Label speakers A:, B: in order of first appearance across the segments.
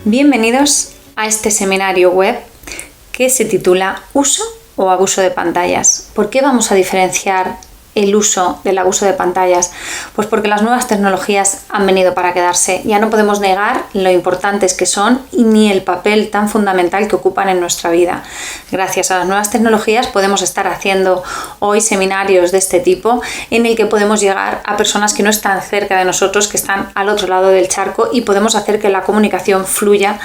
A: Bienvenidos a este seminario web que se titula Uso o abuso de pantallas. ¿Por qué vamos a diferenciar el uso del abuso de pantallas? Pues porque las nuevas tecnologías han venido para quedarse. Ya no podemos negar lo importantes que son y ni el papel tan fundamental que ocupan en nuestra vida. Gracias a las nuevas tecnologías podemos estar haciendo hoy seminarios de este tipo en el que podemos llegar a personas que no están cerca de nosotros, que están al otro lado del charco, y podemos hacer que la comunicación fluya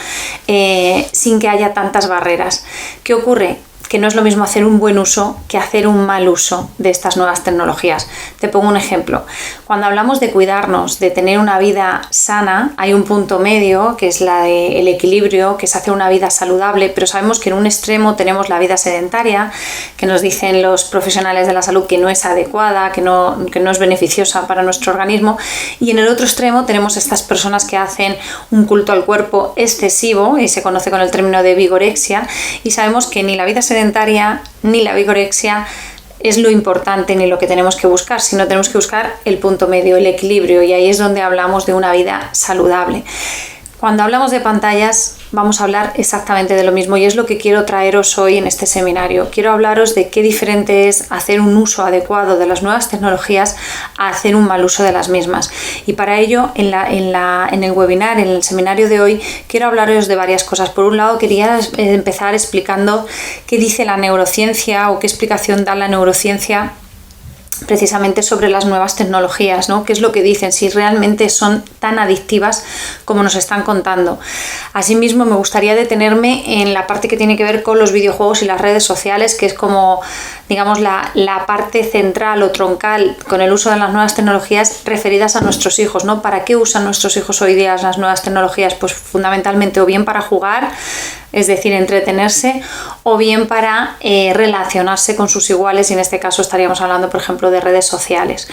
A: sin que haya tantas barreras. ¿Qué ocurre? Que no es lo mismo hacer un buen uso que hacer un mal uso de estas nuevas tecnologías. Te pongo un ejemplo. Cuando hablamos de cuidarnos, de tener una vida sana, hay un punto medio que es el equilibrio, que es hacer una vida saludable, pero sabemos que en un extremo tenemos la vida sedentaria, que nos dicen los profesionales de la salud que no es adecuada, que no es beneficiosa para nuestro organismo, y en el otro extremo tenemos estas personas que hacen un culto al cuerpo excesivo, y se conoce con el término de vigorexia, y sabemos que ni la vida sedentaria ni la vigorexia es lo importante ni lo que tenemos que buscar, sino tenemos que buscar el punto medio, el equilibrio, y ahí es donde hablamos de una vida saludable. Cuando hablamos de pantallas vamos a hablar exactamente de lo mismo, y es lo que quiero traeros hoy en este seminario. Quiero hablaros de qué diferente es hacer un uso adecuado de las nuevas tecnologías a hacer un mal uso de las mismas. Y para ello, en el webinar, en el seminario de hoy, quiero hablaros de varias cosas. Por un lado, quería empezar explicando qué dice la neurociencia o qué explicación da la neurociencia precisamente sobre las nuevas tecnologías, ¿no? ¿Qué es lo que dicen? Si realmente son tan adictivas como nos están contando. Asimismo, me gustaría detenerme en la parte que tiene que ver con los videojuegos y las redes sociales, que es como, digamos, la parte central o troncal con el uso de las nuevas tecnologías referidas a nuestros hijos, ¿no? ¿Para qué usan nuestros hijos hoy día las nuevas tecnologías? Pues fundamentalmente o bien para jugar, es decir, entretenerse, o bien para relacionarse con sus iguales, y en este caso estaríamos hablando, por ejemplo, de redes sociales.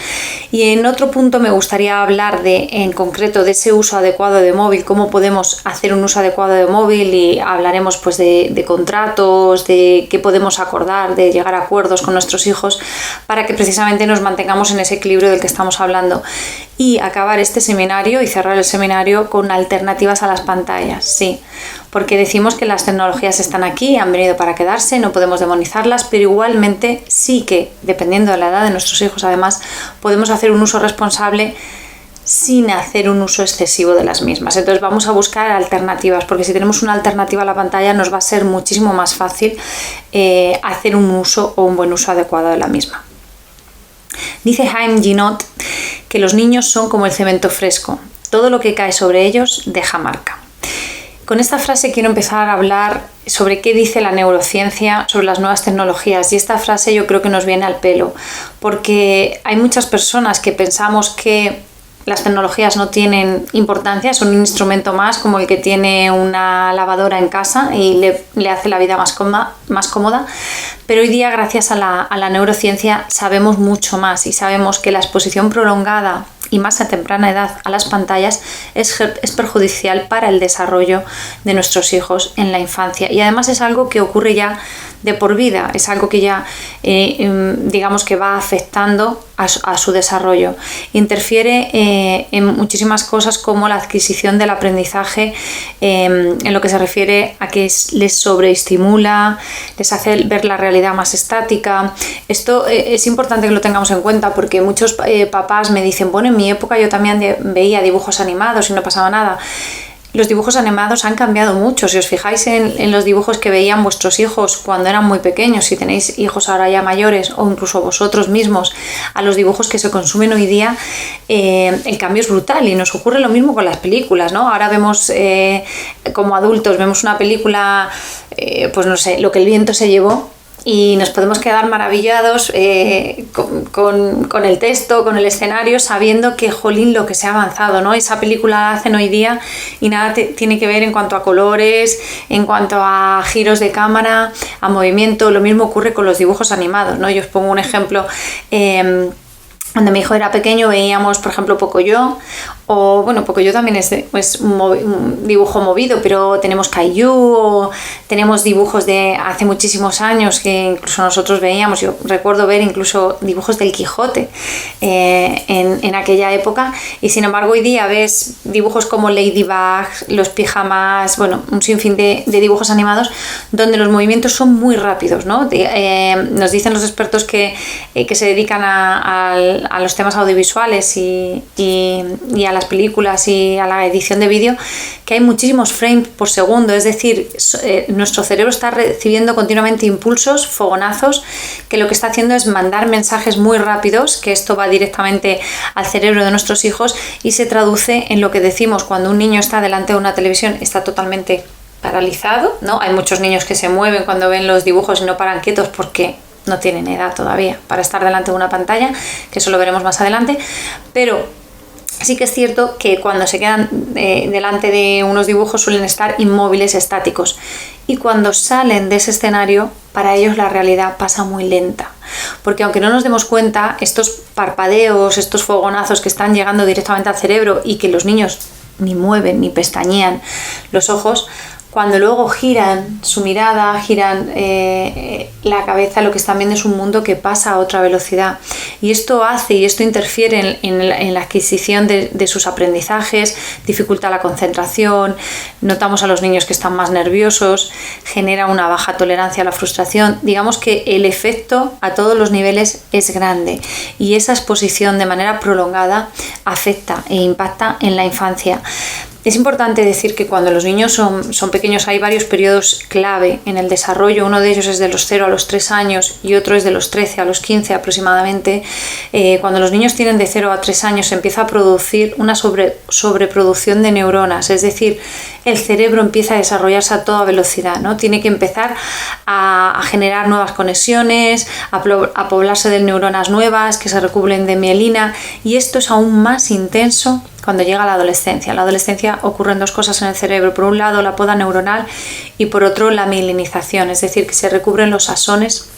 A: Y en otro punto me gustaría hablar en concreto de ese uso adecuado de móvil, cómo podemos hacer un uso adecuado de móvil, y hablaremos pues de contratos, de qué podemos acordar, de llegar a acuerdos con nuestros hijos para que precisamente nos mantengamos en ese equilibrio del que estamos hablando, y acabar este seminario y cerrar el seminario con alternativas a las pantallas. Sí, porque decimos que las tecnologías están aquí, han venido para quedarse, no podemos demonizarlas, pero igualmente sí que, dependiendo de la edad de nuestros hijos, además, podemos hacer un uso responsable sin hacer un uso excesivo de las mismas. Entonces vamos a buscar alternativas, porque si tenemos una alternativa a la pantalla nos va a ser muchísimo más fácil hacer un uso o un buen uso adecuado de la misma. Dice Haim Ginott que los niños son como el cemento fresco, todo lo que cae sobre ellos deja marca. Con esta frase quiero empezar a hablar sobre qué dice la neurociencia sobre las nuevas tecnologías, y esta frase yo creo que nos viene al pelo, porque hay muchas personas que pensamos que las tecnologías no tienen importancia, son un instrumento más, como el que tiene una lavadora en casa y le hace la vida más cómoda, pero hoy día, gracias a la neurociencia, sabemos mucho más, y sabemos que la exposición prolongada y más a temprana edad a las pantallas es perjudicial para el desarrollo de nuestros hijos en la infancia, y además es algo que ocurre ya de por vida, es algo que ya digamos que va afectando a su desarrollo. Interfiere en muchísimas cosas, como la adquisición del aprendizaje, en lo que se refiere a que les sobreestimula, les hace ver la realidad más estática. Esto es importante que lo tengamos en cuenta, porque muchos papás me dicen, bueno, en mi época yo también veía dibujos animados y no pasaba nada. Los dibujos animados han cambiado mucho. Si os fijáis en los dibujos que veían vuestros hijos cuando eran muy pequeños, si tenéis hijos ahora ya mayores, o incluso vosotros mismos, a los dibujos que se consumen hoy día, el cambio es brutal, y nos ocurre lo mismo con las películas, ¿no? Ahora vemos, como adultos, vemos una película, pues no sé, Lo que el viento se llevó, y nos podemos quedar maravillados con el texto, con el escenario, sabiendo que, jolín, lo que se ha avanzado, ¿no? Esa película la hacen hoy día y nada tiene que ver en cuanto a colores, en cuanto a giros de cámara, a movimiento. Lo mismo ocurre con los dibujos animados, ¿no? Yo os pongo un ejemplo. Cuando mi hijo era pequeño veíamos, por ejemplo, Pocoyo, O bueno, porque yo también es un dibujo movido, pero tenemos Kaiju, o tenemos dibujos de hace muchísimos años que incluso nosotros veíamos. Yo recuerdo ver incluso dibujos del Quijote en aquella época, y sin embargo hoy día ves dibujos como Ladybug, los pijamas, bueno, un sinfín de dibujos animados donde los movimientos son muy rápidos, ¿no? Nos dicen los expertos que se dedican a los temas audiovisuales y a las películas y a la edición de vídeo, que hay muchísimos frames por segundo, es decir, nuestro cerebro está recibiendo continuamente impulsos, fogonazos, que lo que está haciendo es mandar mensajes muy rápidos, que esto va directamente al cerebro de nuestros hijos y se traduce en lo que decimos cuando un niño está delante de una televisión, está totalmente paralizado, ¿no? Hay muchos niños que se mueven cuando ven los dibujos y no paran quietos porque no tienen edad todavía para estar delante de una pantalla, que eso lo veremos más adelante, pero sí que es cierto que cuando se quedan delante de unos dibujos suelen estar inmóviles, estáticos, y cuando salen de ese escenario, para ellos la realidad pasa muy lenta, porque aunque no nos demos cuenta, estos parpadeos, estos fogonazos que están llegando directamente al cerebro y que los niños ni mueven ni pestañean los ojos, cuando luego giran su mirada, giran la cabeza, lo que están viendo es un mundo que pasa a otra velocidad. Y esto interfiere en la adquisición de sus aprendizajes, dificulta la concentración, notamos a los niños que están más nerviosos, genera una baja tolerancia a la frustración. Digamos que el efecto a todos los niveles es grande, y esa exposición de manera prolongada afecta e impacta en la infancia. Es importante decir que cuando los niños son pequeños hay varios periodos clave en el desarrollo. Uno de ellos es de los 0 a los 3 años y otro es de los 13 a los 15 aproximadamente. Cuando los niños tienen de 0 a 3 años se empieza a producir una sobreproducción de neuronas, es decir, el cerebro empieza a desarrollarse a toda velocidad, ¿no? Tiene que empezar a generar nuevas conexiones, a poblarse de neuronas nuevas que se recubren de mielina, y esto es aún más intenso cuando llega la adolescencia. En la adolescencia ocurren dos cosas en el cerebro: por un lado la poda neuronal y por otro la mielinización, es decir, que se recubren los axones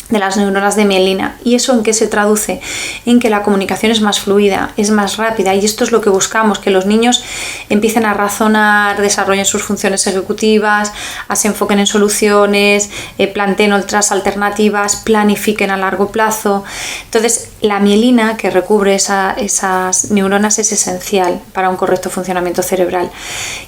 A: de las neuronas de mielina. ¿Y eso en qué se traduce? En que la comunicación es más fluida, es más rápida, y esto es lo que buscamos, que los niños empiecen a razonar, desarrollen sus funciones ejecutivas, se enfoquen en soluciones, planteen otras alternativas, planifiquen a largo plazo. Entonces, la mielina que recubre esas neuronas es esencial para un correcto funcionamiento cerebral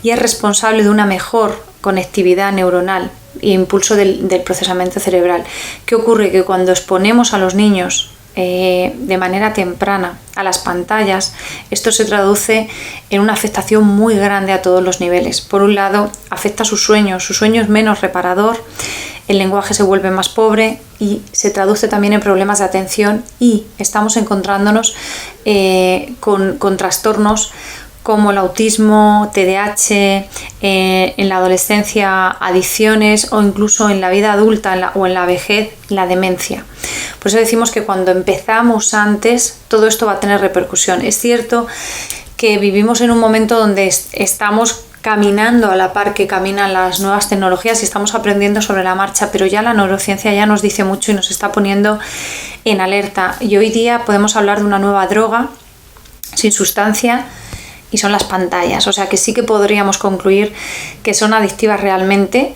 A: y es responsable de una mejor conectividad neuronal e impulso del procesamiento cerebral. ¿Qué ocurre? Que cuando exponemos a los niños de manera temprana a las pantallas, esto se traduce en una afectación muy grande a todos los niveles. Por un lado, afecta su sueño es menos reparador, el lenguaje se vuelve más pobre y se traduce también en problemas de atención, y estamos encontrándonos con trastornos como el autismo, TDAH, en la adolescencia adicciones, o incluso en la vida adulta o en la vejez la demencia. Por eso decimos que cuando empezamos antes todo esto va a tener repercusión. Es cierto que vivimos en un momento donde estamos caminando a la par que caminan las nuevas tecnologías y estamos aprendiendo sobre la marcha, pero ya la neurociencia ya nos dice mucho y nos está poniendo en alerta. Y hoy día podemos hablar de una nueva droga sin sustancia, y son las pantallas. O sea que sí que podríamos concluir que son adictivas realmente,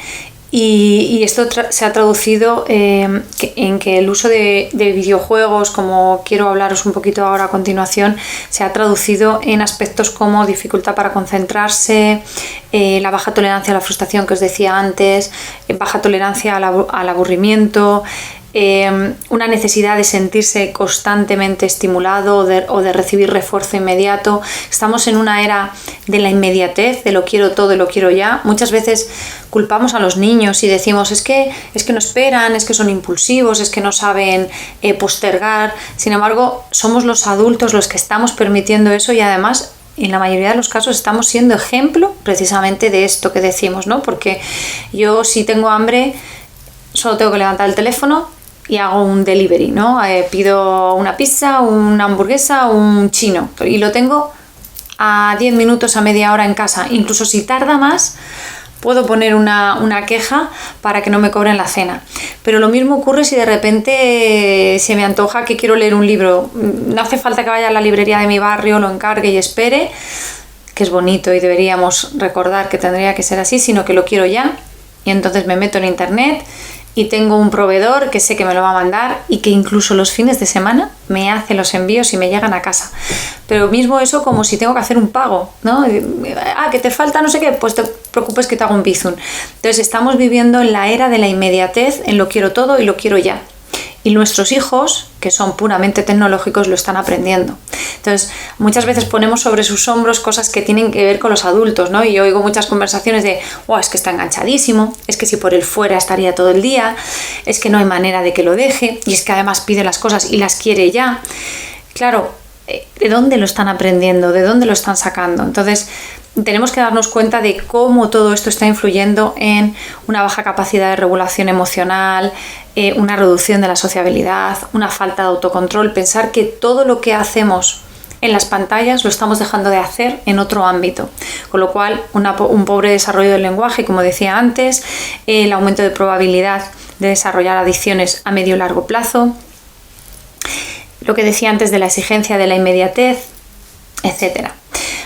A: y esto se ha traducido en que el uso de videojuegos, como quiero hablaros un poquito ahora a continuación, se ha traducido en aspectos como dificultad para concentrarse, la baja tolerancia a la frustración que os decía antes, baja tolerancia al aburrimiento, una necesidad de sentirse constantemente estimulado o de recibir refuerzo inmediato. Estamos en una era de la inmediatez, de lo quiero todo y lo quiero ya. Muchas veces culpamos a los niños y decimos es que no esperan, es que son impulsivos, es que no saben postergar. Sin embargo, somos los adultos los que estamos permitiendo eso, y además en la mayoría de los casos estamos siendo ejemplo precisamente de esto que decimos, ¿no? Porque yo, si tengo hambre, solo tengo que levantar el teléfono y hago un delivery, ¿no? Pido una pizza, una hamburguesa, un chino, y lo tengo a 10 minutos, a media hora en casa. Incluso si tarda más, puedo poner una queja para que no me cobren la cena. Pero lo mismo ocurre si de repente se me antoja que quiero leer un libro. No hace falta que vaya a la librería de mi barrio, lo encargue y espere, que es bonito y deberíamos recordar que tendría que ser así, sino que lo quiero ya. Y entonces me meto en internet y tengo un proveedor que sé que me lo va a mandar y que incluso los fines de semana me hace los envíos y me llegan a casa. Pero mismo eso como si tengo que hacer un pago, ¿no? Que te falta no sé qué, pues te preocupes que te hago un bizum. Entonces estamos viviendo en la era de la inmediatez, en lo quiero todo y lo quiero ya. Y nuestros hijos, que son puramente tecnológicos, lo están aprendiendo. Entonces, muchas veces ponemos sobre sus hombros cosas que tienen que ver con los adultos, ¿no? Y yo oigo muchas conversaciones de, es que está enganchadísimo, es que si por él fuera estaría todo el día, es que no hay manera de que lo deje, y es que además pide las cosas y las quiere ya. Claro, ¿de dónde lo están aprendiendo? ¿De dónde lo están sacando? Entonces, tenemos que darnos cuenta de cómo todo esto está influyendo en una baja capacidad de regulación emocional, una reducción de la sociabilidad, una falta de autocontrol, pensar que todo lo que hacemos en las pantallas lo estamos dejando de hacer en otro ámbito, con lo cual un pobre desarrollo del lenguaje, como decía antes, el aumento de probabilidad de desarrollar adicciones a medio y largo plazo, lo que decía antes de la exigencia de la inmediatez, etcétera.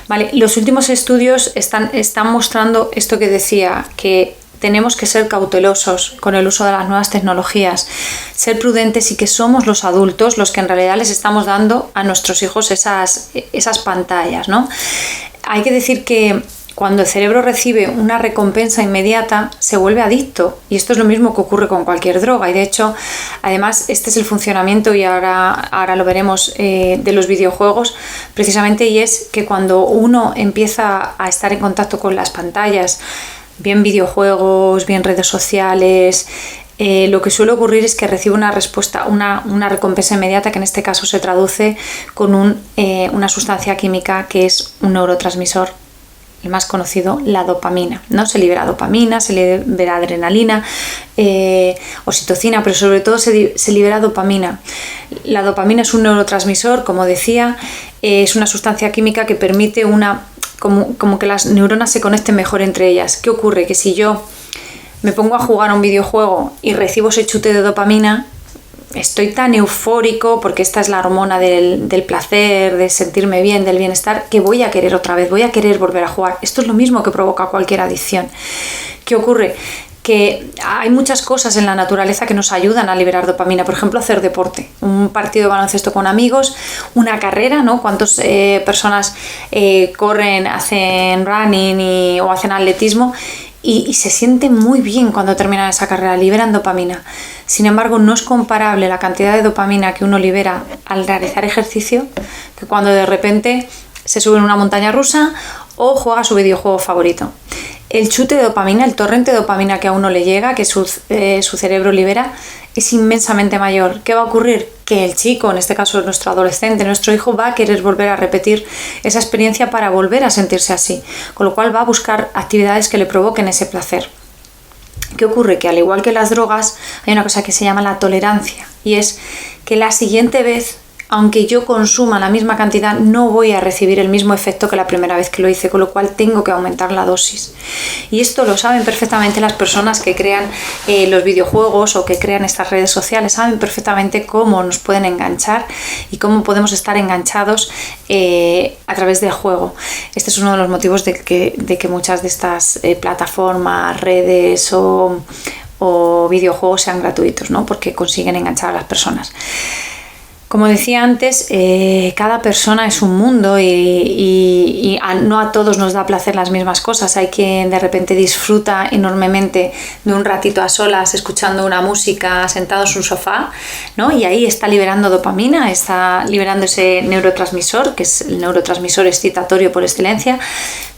A: Vale, los últimos estudios están mostrando esto que decía, que tenemos que ser cautelosos con el uso de las nuevas tecnologías, ser prudentes y que somos los adultos los que en realidad les estamos dando a nuestros hijos esas pantallas, ¿no? Hay que decir que cuando el cerebro recibe una recompensa inmediata, se vuelve adicto. Y esto es lo mismo que ocurre con cualquier droga. Y de hecho, además, este es el funcionamiento, y ahora lo veremos, de los videojuegos, precisamente, y es que cuando uno empieza a estar en contacto con las pantallas, bien videojuegos, bien redes sociales, lo que suele ocurrir es que recibe una respuesta, una recompensa inmediata, que en este caso se traduce con una sustancia química que es un neurotransmisor, el más conocido, la dopamina, ¿no? Se libera dopamina, se libera adrenalina, oxitocina, pero sobre todo se libera dopamina. La dopamina es un neurotransmisor, como decía, es una sustancia química que permite como que las neuronas se conecten mejor entre ellas. ¿Qué ocurre? Que si yo me pongo a jugar a un videojuego y recibo ese chute de dopamina, estoy tan eufórico, porque esta es la hormona del placer, de sentirme bien, del bienestar, que voy a querer otra vez, voy a querer volver a jugar. Esto es lo mismo que provoca cualquier adicción. ¿Qué ocurre? Que hay muchas cosas en la naturaleza que nos ayudan a liberar dopamina. Por ejemplo, hacer deporte, un partido de baloncesto con amigos, una carrera, ¿no? ¿Cuántas personas corren, hacen running o hacen atletismo? Y se sienten muy bien cuando terminan esa carrera, liberan dopamina. Sin embargo, no es comparable la cantidad de dopamina que uno libera al realizar ejercicio que cuando de repente se sube en una montaña rusa o juega su videojuego favorito. El chute de dopamina, el torrente de dopamina que a uno le llega, que su cerebro libera, es inmensamente mayor. ¿Qué va a ocurrir? Que el chico, en este caso nuestro adolescente, nuestro hijo, va a querer volver a repetir esa experiencia para volver a sentirse así, con lo cual va a buscar actividades que le provoquen ese placer. ¿Qué ocurre? Que al igual que las drogas, hay una cosa que se llama la tolerancia, y es que la siguiente vez, aunque yo consuma la misma cantidad, no voy a recibir el mismo efecto que la primera vez que lo hice, con lo cual tengo que aumentar la dosis. Y esto lo saben perfectamente las personas que crean los videojuegos o que crean estas redes sociales, saben perfectamente cómo nos pueden enganchar y cómo podemos estar enganchados a través del juego. Este es uno de los motivos de que muchas de estas plataformas, redes o videojuegos sean gratuitos, ¿no? Porque consiguen enganchar a las personas. Como decía antes, cada persona es un mundo y no a todos nos da placer las mismas cosas. Hay quien de repente disfruta enormemente de un ratito a solas escuchando una música sentado en su sofá, ¿no? Y ahí está liberando dopamina, está liberando ese neurotransmisor, que es el neurotransmisor excitatorio por excelencia.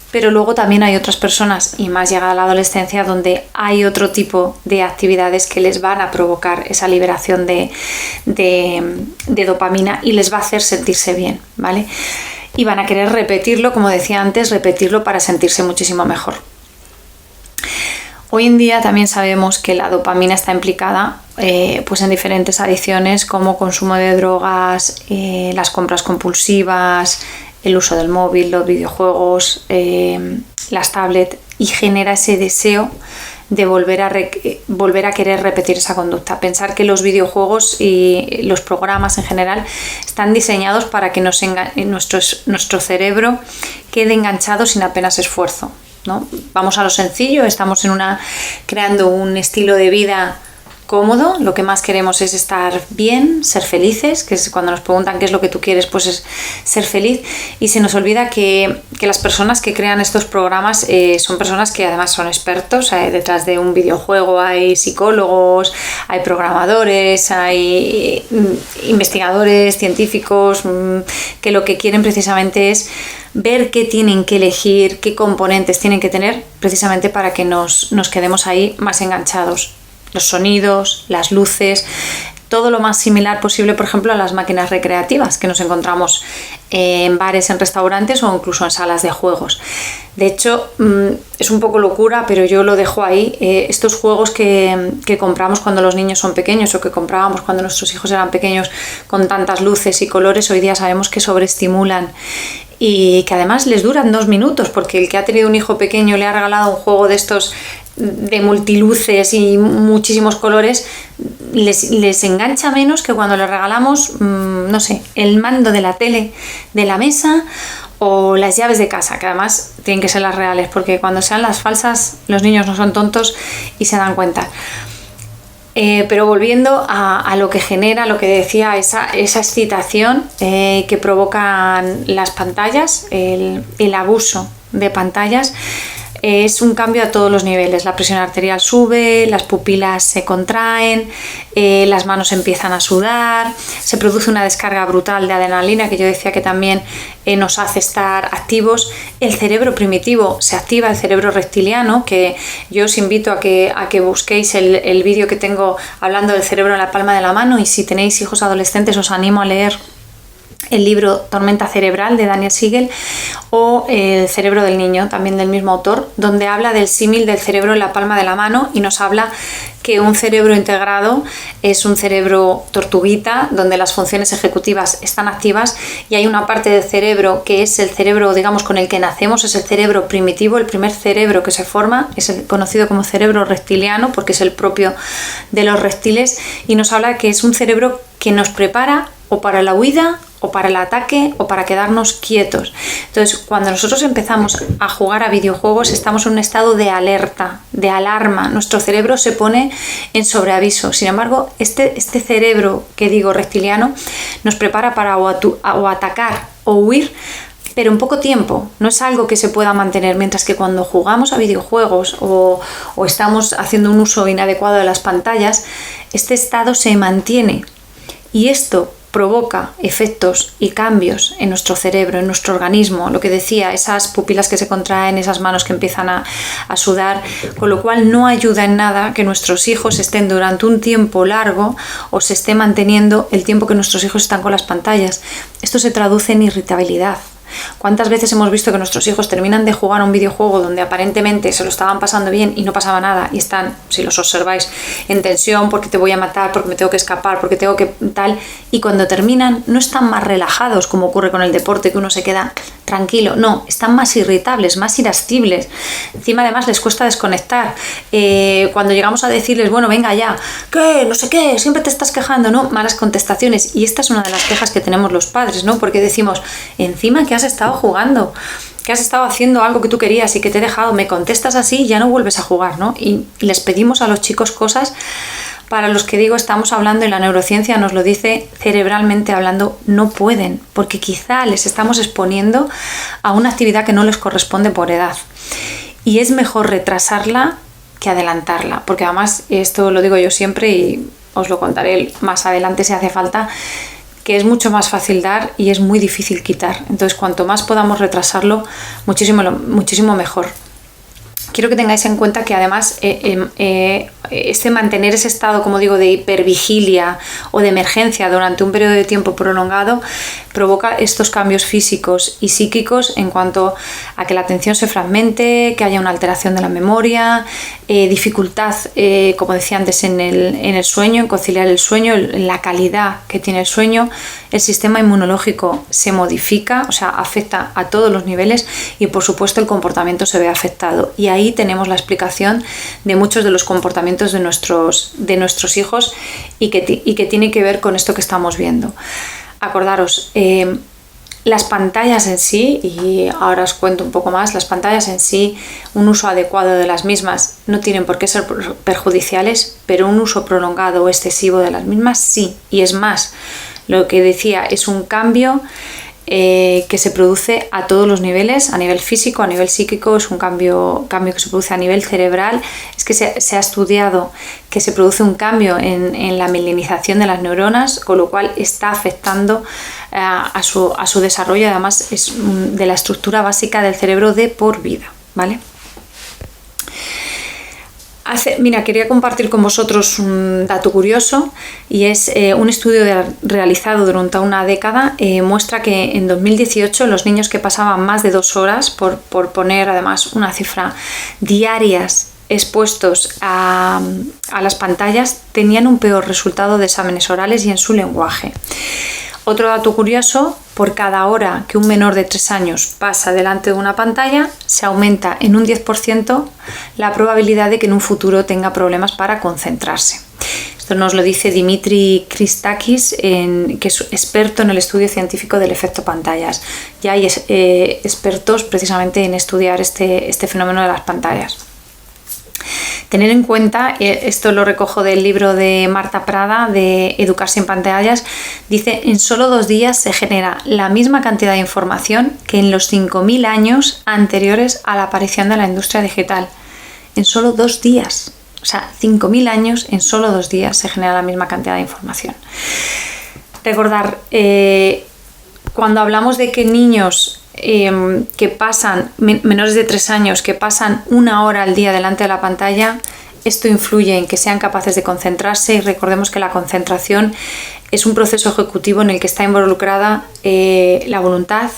A: Pero luego también hay otras personas, y más llegada a la adolescencia, donde hay otro tipo de actividades que les van a provocar esa liberación de dopamina y les va a hacer sentirse bien, ¿vale? Y van a querer repetirlo, como decía antes, repetirlo para sentirse muchísimo mejor. Hoy en día también sabemos que la dopamina está implicada pues en diferentes adicciones como consumo de drogas, las compras compulsivas, el uso del móvil, los videojuegos, las tablets, y genera ese deseo de volver a querer repetir esa conducta. Pensar que los videojuegos y los programas en general están diseñados para que nuestro cerebro quede enganchado sin apenas esfuerzo, ¿no? Vamos a lo sencillo, estamos creando un estilo de vida cómodo, lo que más queremos es estar bien, ser felices, que es cuando nos preguntan qué es lo que tú quieres, pues es ser feliz, y se nos olvida que las personas que crean estos programas son personas que además son expertos. Detrás de un videojuego hay psicólogos, hay programadores, hay investigadores, científicos, que lo que quieren precisamente es ver qué tienen que elegir, qué componentes tienen que tener precisamente para que nos quedemos ahí más enganchados. Los sonidos, las luces, todo lo más similar posible, por ejemplo, a las máquinas recreativas que nos encontramos en bares, en restaurantes o incluso en salas de juegos. De hecho, es un poco locura, pero yo lo dejo ahí. Estos juegos que compramos cuando los niños son pequeños o que comprábamos cuando nuestros hijos eran pequeños con tantas luces y colores, hoy día sabemos que sobreestimulan y que además les duran 2 minutos, porque el que ha tenido un hijo pequeño le ha regalado un juego de estos de multiluces y muchísimos colores, les engancha menos que cuando les regalamos, no sé, el mando de la tele de la mesa o las llaves de casa, que además tienen que ser las reales, porque cuando sean las falsas los niños no son tontos y se dan cuenta. Pero volviendo a lo que genera, lo que decía, esa excitación que provocan las pantallas, el abuso de pantallas, es un cambio a todos los niveles. La presión arterial sube, las pupilas se contraen, las manos empiezan a sudar, se produce una descarga brutal de adrenalina, que yo decía que también nos hace estar activos. El cerebro primitivo se activa, el cerebro reptiliano, que yo os invito a que busquéis el vídeo que tengo hablando del cerebro en la palma de la mano, y si tenéis hijos adolescentes os animo a leer el libro Tormenta cerebral de Daniel Siegel o El cerebro del niño, también del mismo autor, donde habla del símil del cerebro en la palma de la mano y nos habla que un cerebro integrado es un cerebro tortuguita donde las funciones ejecutivas están activas, y hay una parte del cerebro que es el cerebro, digamos, con el que nacemos, es el cerebro primitivo. El primer cerebro que se forma es el conocido como cerebro reptiliano, porque es el propio de los reptiles, y nos habla que es un cerebro que nos prepara o para la huida, o para el ataque, o para quedarnos quietos. Entonces, cuando nosotros empezamos a jugar a videojuegos, estamos en un estado de alerta, de alarma. Nuestro cerebro se pone en sobreaviso. Sin embargo, este cerebro que digo reptiliano nos prepara para o atacar o huir, pero en poco tiempo. No es algo que se pueda mantener, mientras que cuando jugamos a videojuegos o estamos haciendo un uso inadecuado de las pantallas, este estado se mantiene, y esto provoca efectos y cambios en nuestro cerebro, en nuestro organismo, lo que decía, esas pupilas que se contraen, esas manos que empiezan a sudar, con lo cual no ayuda en nada que nuestros hijos estén durante un tiempo largo o se esté manteniendo el tiempo que nuestros hijos están con las pantallas. Esto se traduce en irritabilidad. ¿Cuántas veces hemos visto que nuestros hijos terminan de jugar a un videojuego donde aparentemente se lo estaban pasando bien y no pasaba nada, y están, si los observáis, en tensión porque te voy a matar, porque me tengo que escapar, porque tengo que tal, y cuando terminan no están más relajados como ocurre con el deporte, que uno se queda tranquilo, no, están más irritables, más irascibles, encima además les cuesta desconectar. Cuando llegamos a decirles, bueno, venga ya, ¿qué? No sé qué, siempre te estás quejando, ¿no? Malas contestaciones, y esta es una de las quejas que tenemos los padres, ¿no? Porque decimos, encima que has estado jugando, que has estado haciendo algo que tú querías y que te he dejado, me contestas así y ya no vuelves a jugar, ¿no? Y les pedimos a los chicos cosas para los que digo, estamos hablando, y la neurociencia nos lo dice, cerebralmente hablando, no pueden, porque quizá les estamos exponiendo a una actividad que no les corresponde por edad. Y es mejor retrasarla que adelantarla, porque además, esto lo digo yo siempre y os lo contaré más adelante si hace falta, que es mucho más fácil dar y es muy difícil quitar. Entonces, cuanto más podamos retrasarlo, muchísimo mejor. Quiero que tengáis en cuenta que además mantener ese estado, como digo, de hipervigilia o de emergencia durante un periodo de tiempo prolongado provoca estos cambios físicos y psíquicos en cuanto a que la atención se fragmente, que haya una alteración de la memoria, dificultad, como decía antes, en el sueño, en conciliar el sueño, la calidad que tiene el sueño. El sistema inmunológico se modifica, o sea, afecta a todos los niveles, y por supuesto el comportamiento se ve afectado. Y ahí tenemos la explicación de muchos de los comportamientos de nuestros hijos y que tiene que ver con esto que estamos viendo. Acordaros, las pantallas en sí, y ahora os cuento un poco más, las pantallas en sí, un uso adecuado de las mismas no tienen por qué ser perjudiciales, pero un uso prolongado o excesivo de las mismas sí. Y es más, lo que decía, es un cambio que se produce a todos los niveles, a nivel físico, a nivel psíquico, es un cambio que se produce a nivel cerebral. Es que se ha estudiado que se produce un cambio en la mielinización de las neuronas, con lo cual está afectando a su desarrollo. Además es de la estructura básica del cerebro de por vida, ¿vale? Mira, quería compartir con vosotros un dato curioso, y es un estudio realizado durante una década muestra que en 2018 los niños que pasaban más de 2 horas, por poner además una cifra, diarias expuestos a las pantallas, tenían un peor resultado de exámenes orales y en su lenguaje. Otro dato curioso, por cada hora que un menor de 3 años pasa delante de una pantalla, se aumenta en un 10% la probabilidad de que en un futuro tenga problemas para concentrarse. Esto nos lo dice Dimitri Christakis, que es experto en el estudio científico del efecto pantallas. Ya hay expertos precisamente en estudiar este fenómeno de las pantallas. Tener en cuenta, esto lo recojo del libro de Marta Prada, de Educar sin pantallas, dice: en solo 2 días se genera la misma cantidad de información que en los 5.000 años anteriores a la aparición de la industria digital. En solo 2 días. O sea, 5.000 años, en solo 2 días se genera la misma cantidad de información. Recordar, cuando hablamos de que niños que pasan, menores de 3 años, que pasan 1 hora al día delante de la pantalla, esto influye en que sean capaces de concentrarse. Y recordemos que la concentración es un proceso ejecutivo en el que está involucrada la voluntad,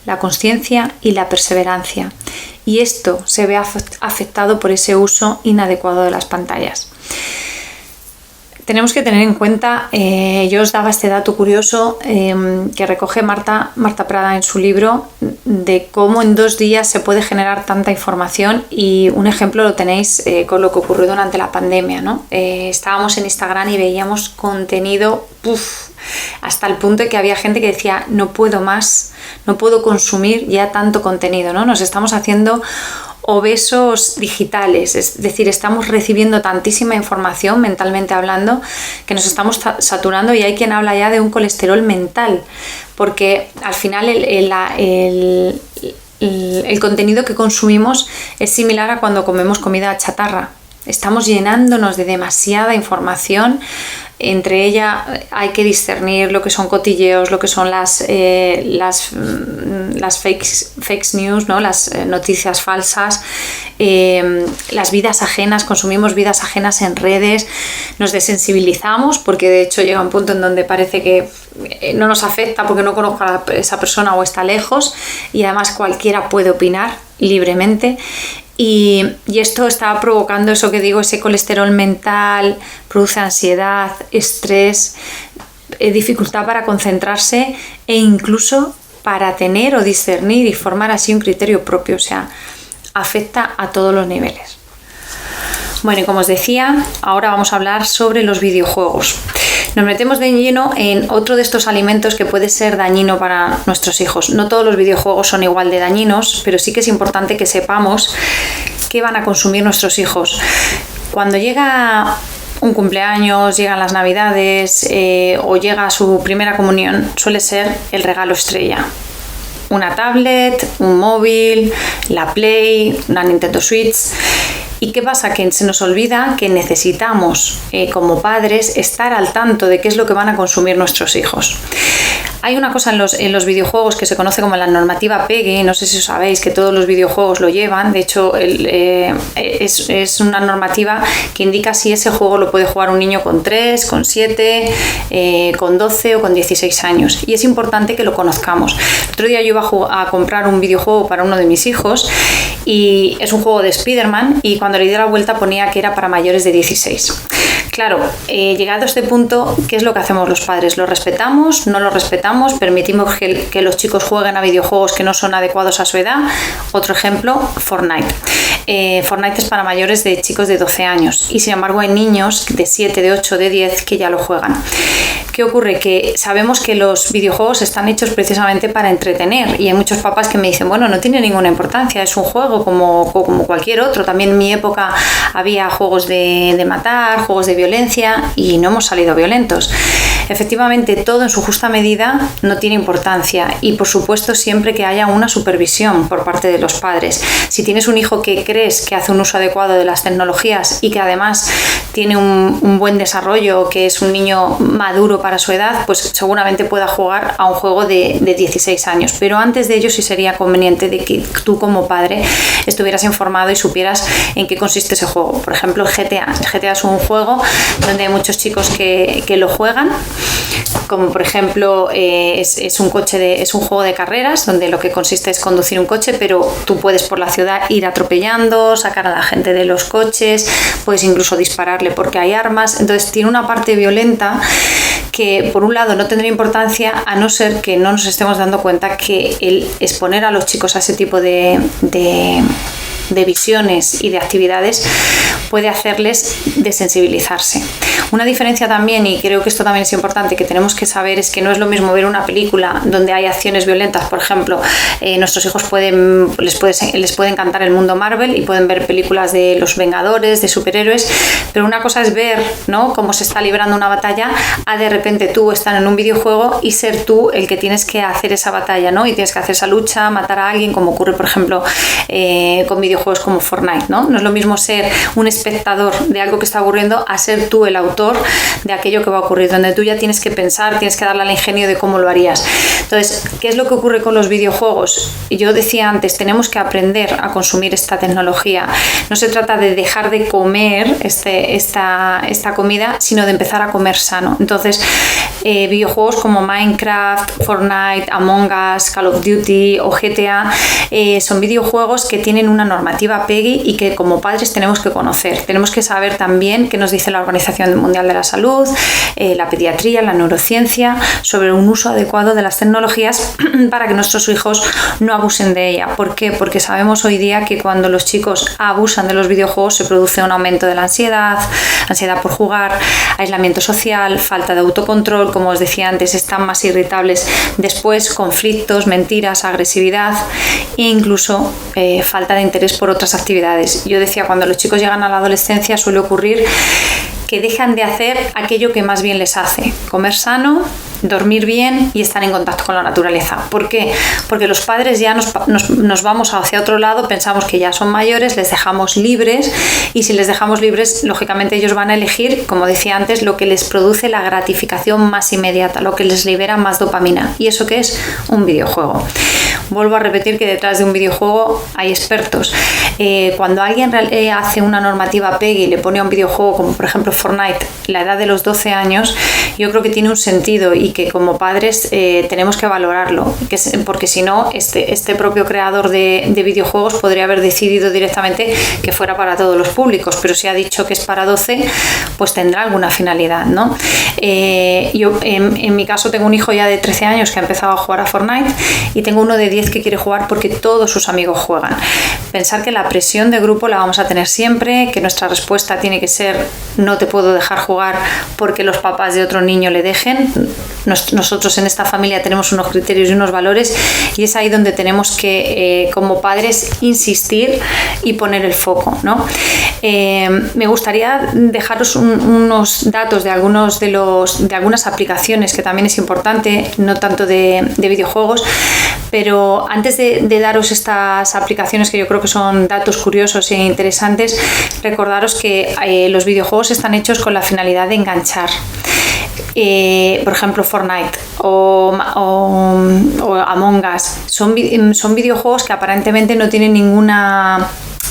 A: la consciencia y la perseverancia. Y esto se ve afectado por ese uso inadecuado de las pantallas. Tenemos que tener en cuenta, yo os daba este dato curioso que recoge Marta Prada en su libro, de cómo en 2 días se puede generar tanta información, y un ejemplo lo tenéis con lo que ocurrió durante la pandemia, ¿no? Estábamos en Instagram y veíamos contenido hasta el punto de que había gente que decía: no puedo más, no puedo consumir ya tanto contenido, ¿no? Nos estamos haciendo obesos digitales, es decir, estamos recibiendo tantísima información, mentalmente hablando, que nos estamos saturando, y hay quien habla ya de un colesterol mental, porque al final el contenido que consumimos es similar a cuando comemos comida chatarra. Estamos llenándonos de demasiada información. Entre ella hay que discernir lo que son cotilleos, lo que son las fake news, ¿no? Las noticias falsas, las vidas ajenas. Consumimos vidas ajenas en redes, nos desensibilizamos, porque de hecho llega un punto en donde parece que no nos afecta porque no conozco a esa persona o está lejos, y además cualquiera puede opinar libremente. Y esto está provocando eso que digo, ese colesterol mental, produce ansiedad, estrés, dificultad para concentrarse e incluso para tener o discernir y formar así un criterio propio. O sea, afecta a todos los niveles. Bueno, y como os decía, ahora vamos a hablar sobre los videojuegos. Nos metemos de lleno en otro de estos alimentos que puede ser dañino para nuestros hijos. No todos los videojuegos son igual de dañinos, pero sí que es importante que sepamos qué van a consumir nuestros hijos. Cuando llega un cumpleaños, llegan las navidades o llega su primera comunión, suele ser el regalo estrella. Una tablet, un móvil, la Play, una Nintendo Switch. ¿Y qué pasa? Que se nos olvida que necesitamos, como padres, estar al tanto de qué es lo que van a consumir nuestros hijos. Hay una cosa en los videojuegos que se conoce como la normativa PEGI, no sé si os sabéis que todos los videojuegos lo llevan. De hecho, es una normativa que indica si ese juego lo puede jugar un niño con 3, con 7, con 12 o con 16 años. Y es importante que lo conozcamos. El otro día yo iba a comprar un videojuego para uno de mis hijos, y es un juego de Spider-Man, y cuando le di la vuelta ponía que era para mayores de 16. Claro, llegado a este punto, ¿qué es lo que hacemos los padres? ¿Lo respetamos? ¿No lo respetamos? ¿Permitimos que los chicos jueguen a videojuegos que no son adecuados a su edad? Otro ejemplo, Fortnite. Fortnite es para mayores de chicos de 12 años y sin embargo hay niños de 7, de 8, de 10 que ya lo juegan. ¿Qué ocurre? Que sabemos que los videojuegos están hechos precisamente para entretener y hay muchos papás que me dicen, bueno, no tiene ninguna importancia, es un juego como cualquier otro. También en mi época había juegos de matar, juegos de violencia y no hemos salido violentos. Efectivamente, todo en su justa medida no tiene importancia y por supuesto siempre que haya una supervisión por parte de los padres. Si tienes un hijo que crees que hace un uso adecuado de las tecnologías y que además tiene un buen desarrollo, que es un niño maduro para su edad, pues seguramente pueda jugar a un juego de 16 años. Pero antes de ello sí sería conveniente de que tú como padre estuvieras informado y supieras en qué consiste ese juego. Por ejemplo, el GTA. El GTA es un juego donde hay muchos chicos que lo juegan, como por ejemplo es un juego de carreras donde lo que consiste es conducir un coche, pero tú puedes por la ciudad ir atropellando, sacar a la gente de los coches, puedes incluso dispararle porque hay armas. Entonces tiene una parte violenta que por un lado no tendría importancia a no ser que no nos estemos dando cuenta que el exponer a los chicos a ese tipo de visiones y de actividades puede hacerles desensibilizarse. Una diferencia también, y creo que esto también es importante, que tenemos que saber, es que no es lo mismo ver una película donde hay acciones violentas. Por ejemplo, nuestros hijos les puede encantar el mundo Marvel y pueden ver películas de los Vengadores, de superhéroes, pero una cosa es ver, ¿no?, cómo se está librando una batalla, a de repente tú estar en un videojuego y ser tú el que tienes que hacer esa batalla, ¿no?, y tienes que hacer esa lucha, matar a alguien, como ocurre por ejemplo con videojuegos como Fortnite, ¿no? No es lo mismo ser un espectador de algo que está ocurriendo a ser tú el autor de aquello que va a ocurrir, donde tú ya tienes que pensar, tienes que darle al ingenio de cómo lo harías. Entonces, ¿qué es lo que ocurre con los videojuegos? Yo decía antes, tenemos que aprender a consumir esta tecnología. No se trata de dejar de comer esta comida, sino de empezar a comer sano. Entonces, videojuegos como Minecraft, Fortnite, Among Us, Call of Duty o GTA son videojuegos que tienen una normativa PEGI y que como padres tenemos que conocer. Tenemos que saber también qué nos dice la Organización Mundial de la Salud, la pediatría, la neurociencia, sobre un uso adecuado de las tecnologías para que nuestros hijos no abusen de ella. ¿Por qué? Porque sabemos hoy día que cuando los chicos abusan de los videojuegos se produce un aumento de la ansiedad por jugar, aislamiento social, falta de autocontrol, como os decía antes, están más irritables después, conflictos, mentiras, agresividad e incluso falta de interés por otras actividades. Yo decía, cuando los chicos llegan a la adolescencia suele ocurrir que dejan de hacer aquello que más bien les hace: comer sano, dormir bien y estar en contacto con la naturaleza. ¿Por qué? Porque los padres ya nos vamos hacia otro lado, pensamos que ya son mayores, les dejamos libres, y si les dejamos libres, lógicamente ellos van a elegir, como decía antes, lo que les produce la gratificación más inmediata, lo que les libera más dopamina. ¿Y eso qué es? Un videojuego. Vuelvo a repetir que detrás de un videojuego hay expertos. Cuando alguien hace una normativa PEGI y le pone a un videojuego como por ejemplo Fortnite la edad de los 12 años, yo creo que tiene un sentido y que como padres tenemos que valorarlo, porque si no, este propio creador de videojuegos podría haber decidido directamente que fuera para todos los públicos, pero si ha dicho que es para 12, pues tendrá alguna finalidad, ¿no? Yo en mi caso tengo un hijo ya de 13 años que ha empezado a jugar a Fortnite y tengo uno de 10 que quiere jugar porque todos sus amigos juegan. Pensar que la presión de grupo la vamos a tener siempre, que nuestra respuesta tiene que ser: no te puedo dejar jugar porque los papás de otro niño le dejen. Nosotros en esta familia tenemos unos criterios y unos valores, y es ahí donde tenemos que como padres insistir y poner el foco, ¿no? Me gustaría dejaros unos datos de algunas aplicaciones, que también es importante, no tanto de videojuegos, pero antes de daros estas aplicaciones, que yo creo que son datos curiosos e interesantes, recordaros que los videojuegos están hechos con la finalidad de enganchar. Por ejemplo, Fortnite o Among Us son videojuegos que aparentemente no tienen ninguna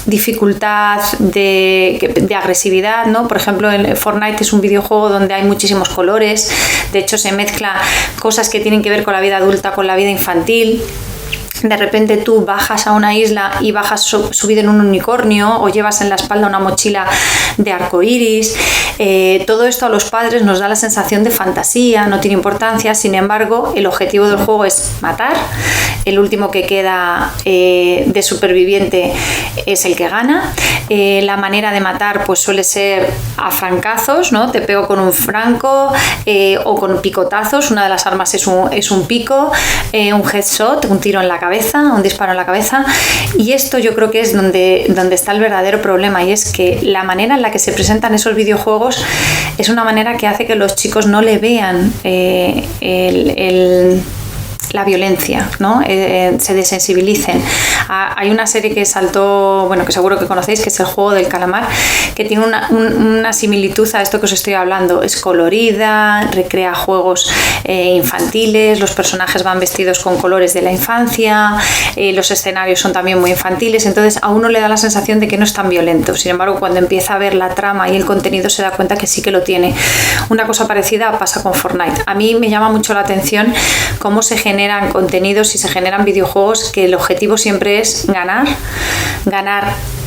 A: dificultad de agresividad, ¿no? Por ejemplo, Fortnite es un videojuego donde hay muchísimos colores, de hecho se mezcla cosas que tienen que ver con la vida adulta con la vida infantil. de repente tú bajas a una isla y bajas subido en un unicornio o llevas en la espalda una mochila de arcoíris. Todo esto a los padres nos da la sensación de fantasía, no tiene importancia. Sin embargo, el objetivo del juego es matar. El último que queda de superviviente es el que gana. La manera de matar pues suele ser a francazos, ¿no? Te pego con un franco o con picotazos. Una de las armas es un pico, un headshot, un tiro en la cabeza, un disparo en la cabeza. Y esto yo creo que es donde está el verdadero problema, y es que la manera en la que se presentan esos videojuegos es una manera que hace que los chicos no le vean la violencia, ¿no? Se desensibilicen. Hay una serie que saltó, bueno, que seguro que conocéis, que es El juego del calamar, que tiene una similitud a esto que os estoy hablando. Es colorida, recrea juegos infantiles, los personajes van vestidos con colores de la infancia, los escenarios son también muy infantiles, entonces a uno le da la sensación de que no es tan violento. Sin embargo, cuando empieza a ver la trama y el contenido se da cuenta que sí que lo tiene. Una cosa parecida pasa con Fortnite. A mí me llama mucho la atención cómo se generan contenidos y se generan videojuegos que el objetivo siempre es ganar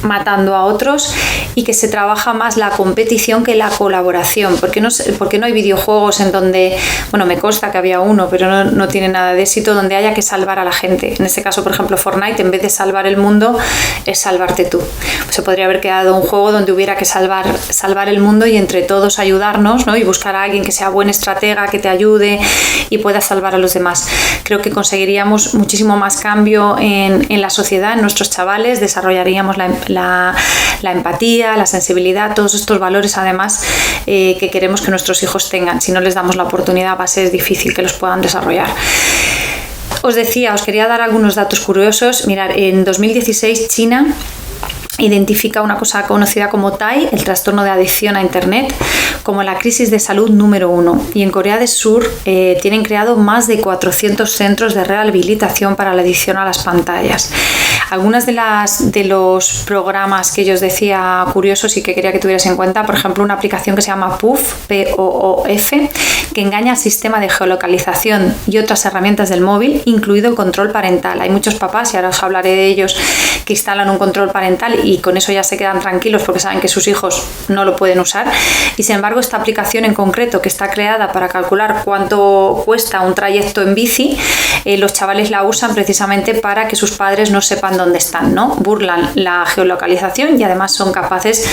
A: matando a otros, y que se trabaja más la competición que la colaboración. Porque no hay videojuegos en donde, bueno, me consta que había uno, pero no tiene nada de éxito, donde haya que salvar a la gente? En este caso, por ejemplo, Fortnite, en vez de salvar el mundo, es salvarte tú. Pues se podría haber quedado un juego donde hubiera que salvar el mundo y entre todos ayudarnos, ¿no? Y buscar a alguien que sea buen estratega, que te ayude y pueda salvar a los demás. Creo que conseguiríamos muchísimo más cambio en la sociedad, en nuestros chavales, desarrollaríamos la empatía, la sensibilidad, todos estos valores además que queremos que nuestros hijos tengan. Si no les damos la oportunidad va a ser difícil que los puedan desarrollar. Os quería dar algunos datos curiosos. Mirad, en 2016 China identifica una cosa conocida como TAI, el trastorno de adicción a Internet, como la crisis de salud número 1. Y en Corea del Sur tienen creado más de 400 centros de rehabilitación para la adicción a las pantallas. Algunas de los programas que yo os decía curiosos y que quería que tuvierais en cuenta, por ejemplo, una aplicación que se llama POOF, P-O-O-F, que engaña al sistema de geolocalización y otras herramientas del móvil, incluido el control parental. Hay muchos papás, y ahora os hablaré de ellos, que instalan un control parental y con eso ya se quedan tranquilos porque saben que sus hijos no lo pueden usar. Y sin embargo, esta aplicación en concreto, que está creada para calcular cuánto cuesta un trayecto en bici, los chavales la usan precisamente para que sus padres no sepan dónde están, ¿no? Burlan la geolocalización y además son capaces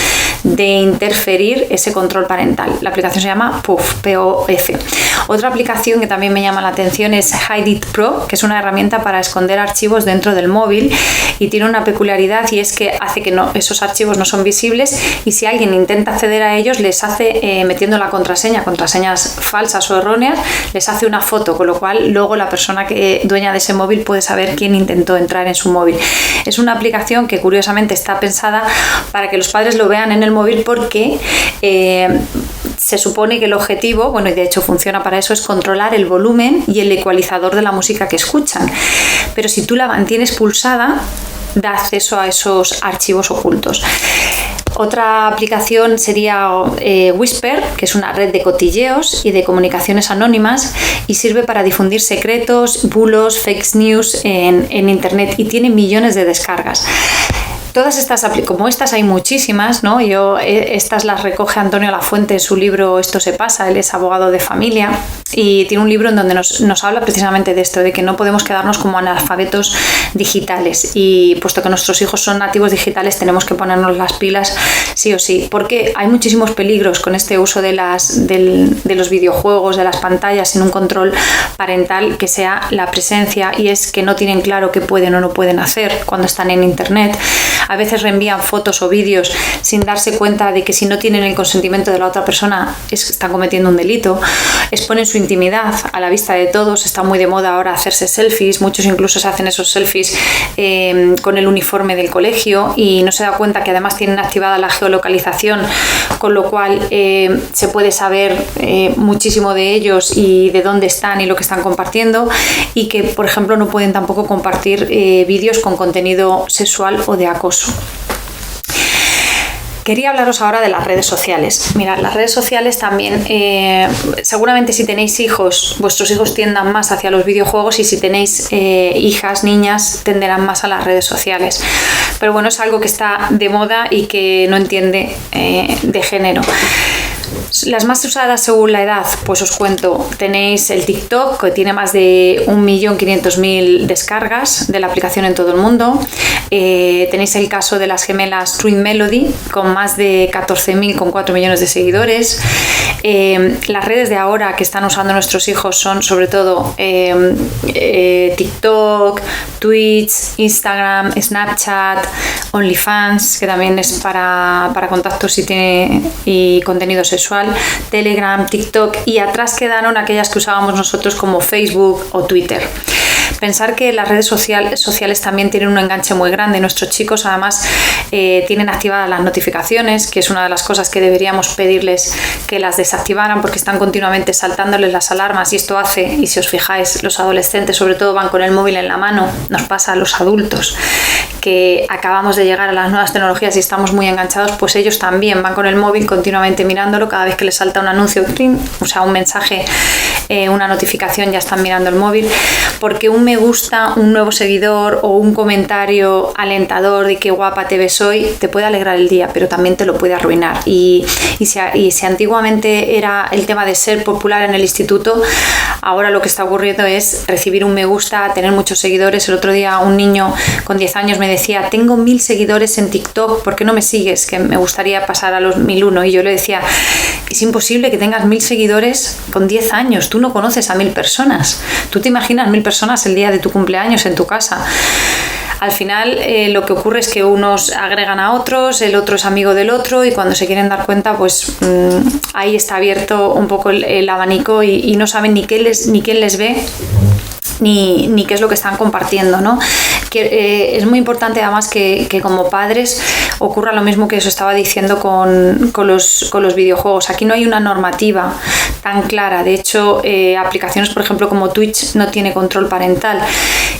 A: de interferir ese control parental. La aplicación se llama POOF, P-O-F. Otra aplicación que también me llama la atención es Hide It Pro, que es una herramienta para esconder archivos dentro del móvil, y tiene una peculiaridad, y es que hace que esos archivos no son visibles, y si alguien intenta acceder a ellos les hace, metiendo la contraseñas falsas o erróneas, les hace una foto, con lo cual luego la persona dueña de ese móvil puede saber quién intentó entrar en su móvil. Es una aplicación que curiosamente está pensada para que los padres lo vean en el móvil, porque se supone que el objetivo, bueno, y de hecho funciona para eso, es controlar el volumen y el ecualizador de la música que escuchan. Pero si tú la mantienes pulsada, da acceso a esos archivos ocultos. Otra aplicación sería Whisper, que es una red de cotilleos y de comunicaciones anónimas, y sirve para difundir secretos, bulos, fake news en Internet, y tiene millones de descargas. Todas estas, como estas hay muchísimas, ¿no? Estas las recoge Antonio Lafuente en su libro Esto se pasa. Él es abogado de familia y tiene un libro en donde nos habla precisamente de esto, de que no podemos quedarnos como analfabetos digitales, y puesto que nuestros hijos son nativos digitales tenemos que ponernos las pilas sí o sí, porque hay muchísimos peligros con este uso de los videojuegos, de las pantallas sin un control parental que sea la presencia, y es que no tienen claro qué pueden o no pueden hacer cuando están en Internet. A veces reenvían fotos o vídeos sin darse cuenta de que si no tienen el consentimiento de la otra persona están cometiendo un delito. Exponen su intimidad a la vista de todos. Está muy de moda ahora hacerse selfies. Muchos incluso se hacen esos selfies con el uniforme del colegio y no se da cuenta que además tienen activada la geolocalización, con lo cual se puede saber muchísimo de ellos y de dónde están y lo que están compartiendo, y que, por ejemplo, no pueden tampoco compartir vídeos con contenido sexual o de acoso. Quería hablaros ahora de las redes sociales. Mirad, las redes sociales también, seguramente si tenéis hijos, vuestros hijos tiendan más hacia los videojuegos, y si tenéis hijas, niñas, tenderán más a las redes sociales. Pero bueno, es algo que está de moda y que no entiende de género. Las más usadas según la edad, pues os cuento, tenéis el TikTok, que tiene más de 1.500.000 descargas de la aplicación en todo el mundo. Tenéis el caso de las gemelas Twin Melody, con más de 14.000, con 4 millones de seguidores. Las redes de ahora que están usando nuestros hijos son sobre todo TikTok, Twitch, Instagram, Snapchat, OnlyFans, que también es para contactos y contenido sexual, Telegram, TikTok, y atrás quedaron aquellas que usábamos nosotros como Facebook o Twitter. Pensar que las redes sociales también tienen un enganche muy grande. Nuestros chicos además tienen activadas las notificaciones, que es una de las cosas que deberíamos pedirles que las desactivaran, porque están continuamente saltándoles las alarmas, y esto hace, y si os fijáis, los adolescentes sobre todo van con el móvil en la mano. Nos pasa a los adultos que acabamos de llegar a las nuevas tecnologías y estamos muy enganchados, pues ellos también van con el móvil continuamente mirándolo. Cada vez que les salta un anuncio, o sea, un mensaje, una notificación, ya están mirando el móvil, porque un me gusta, un nuevo seguidor o un comentario alentador de qué guapa te ves hoy te puede alegrar el día, pero también te lo puede arruinar. Y si antiguamente era el tema de ser popular en el instituto, ahora lo que está ocurriendo es recibir un me gusta, tener muchos seguidores. El otro día un niño con 10 años me decía: tengo 1.000 seguidores en TikTok, ¿por qué no me sigues? Que me gustaría pasar a los 1.001. Y yo le decía: es imposible que tengas 1.000 seguidores con 10 años, tú no conoces a 1.000 personas. ¿Tú te imaginas 1.000 personas el día de tu cumpleaños en tu casa? Al final lo que ocurre es que unos agregan a otros, el otro es amigo del otro, y cuando se quieren dar cuenta, pues ahí está abierto un poco el abanico, y no saben ni quién les ve, ni qué es lo que están compartiendo, ¿no? Es muy importante además que como padres ocurra lo mismo que os estaba diciendo con los videojuegos. Aquí no hay una normativa tan clara. De hecho, aplicaciones, por ejemplo, como Twitch no tiene control parental,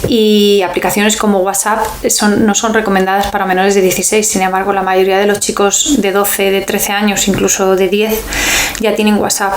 A: y aplicaciones como WhatsApp no son recomendadas para menores de 16. Sin embargo, la mayoría de los chicos de 12, de 13 años, incluso de 10, ya tienen WhatsApp.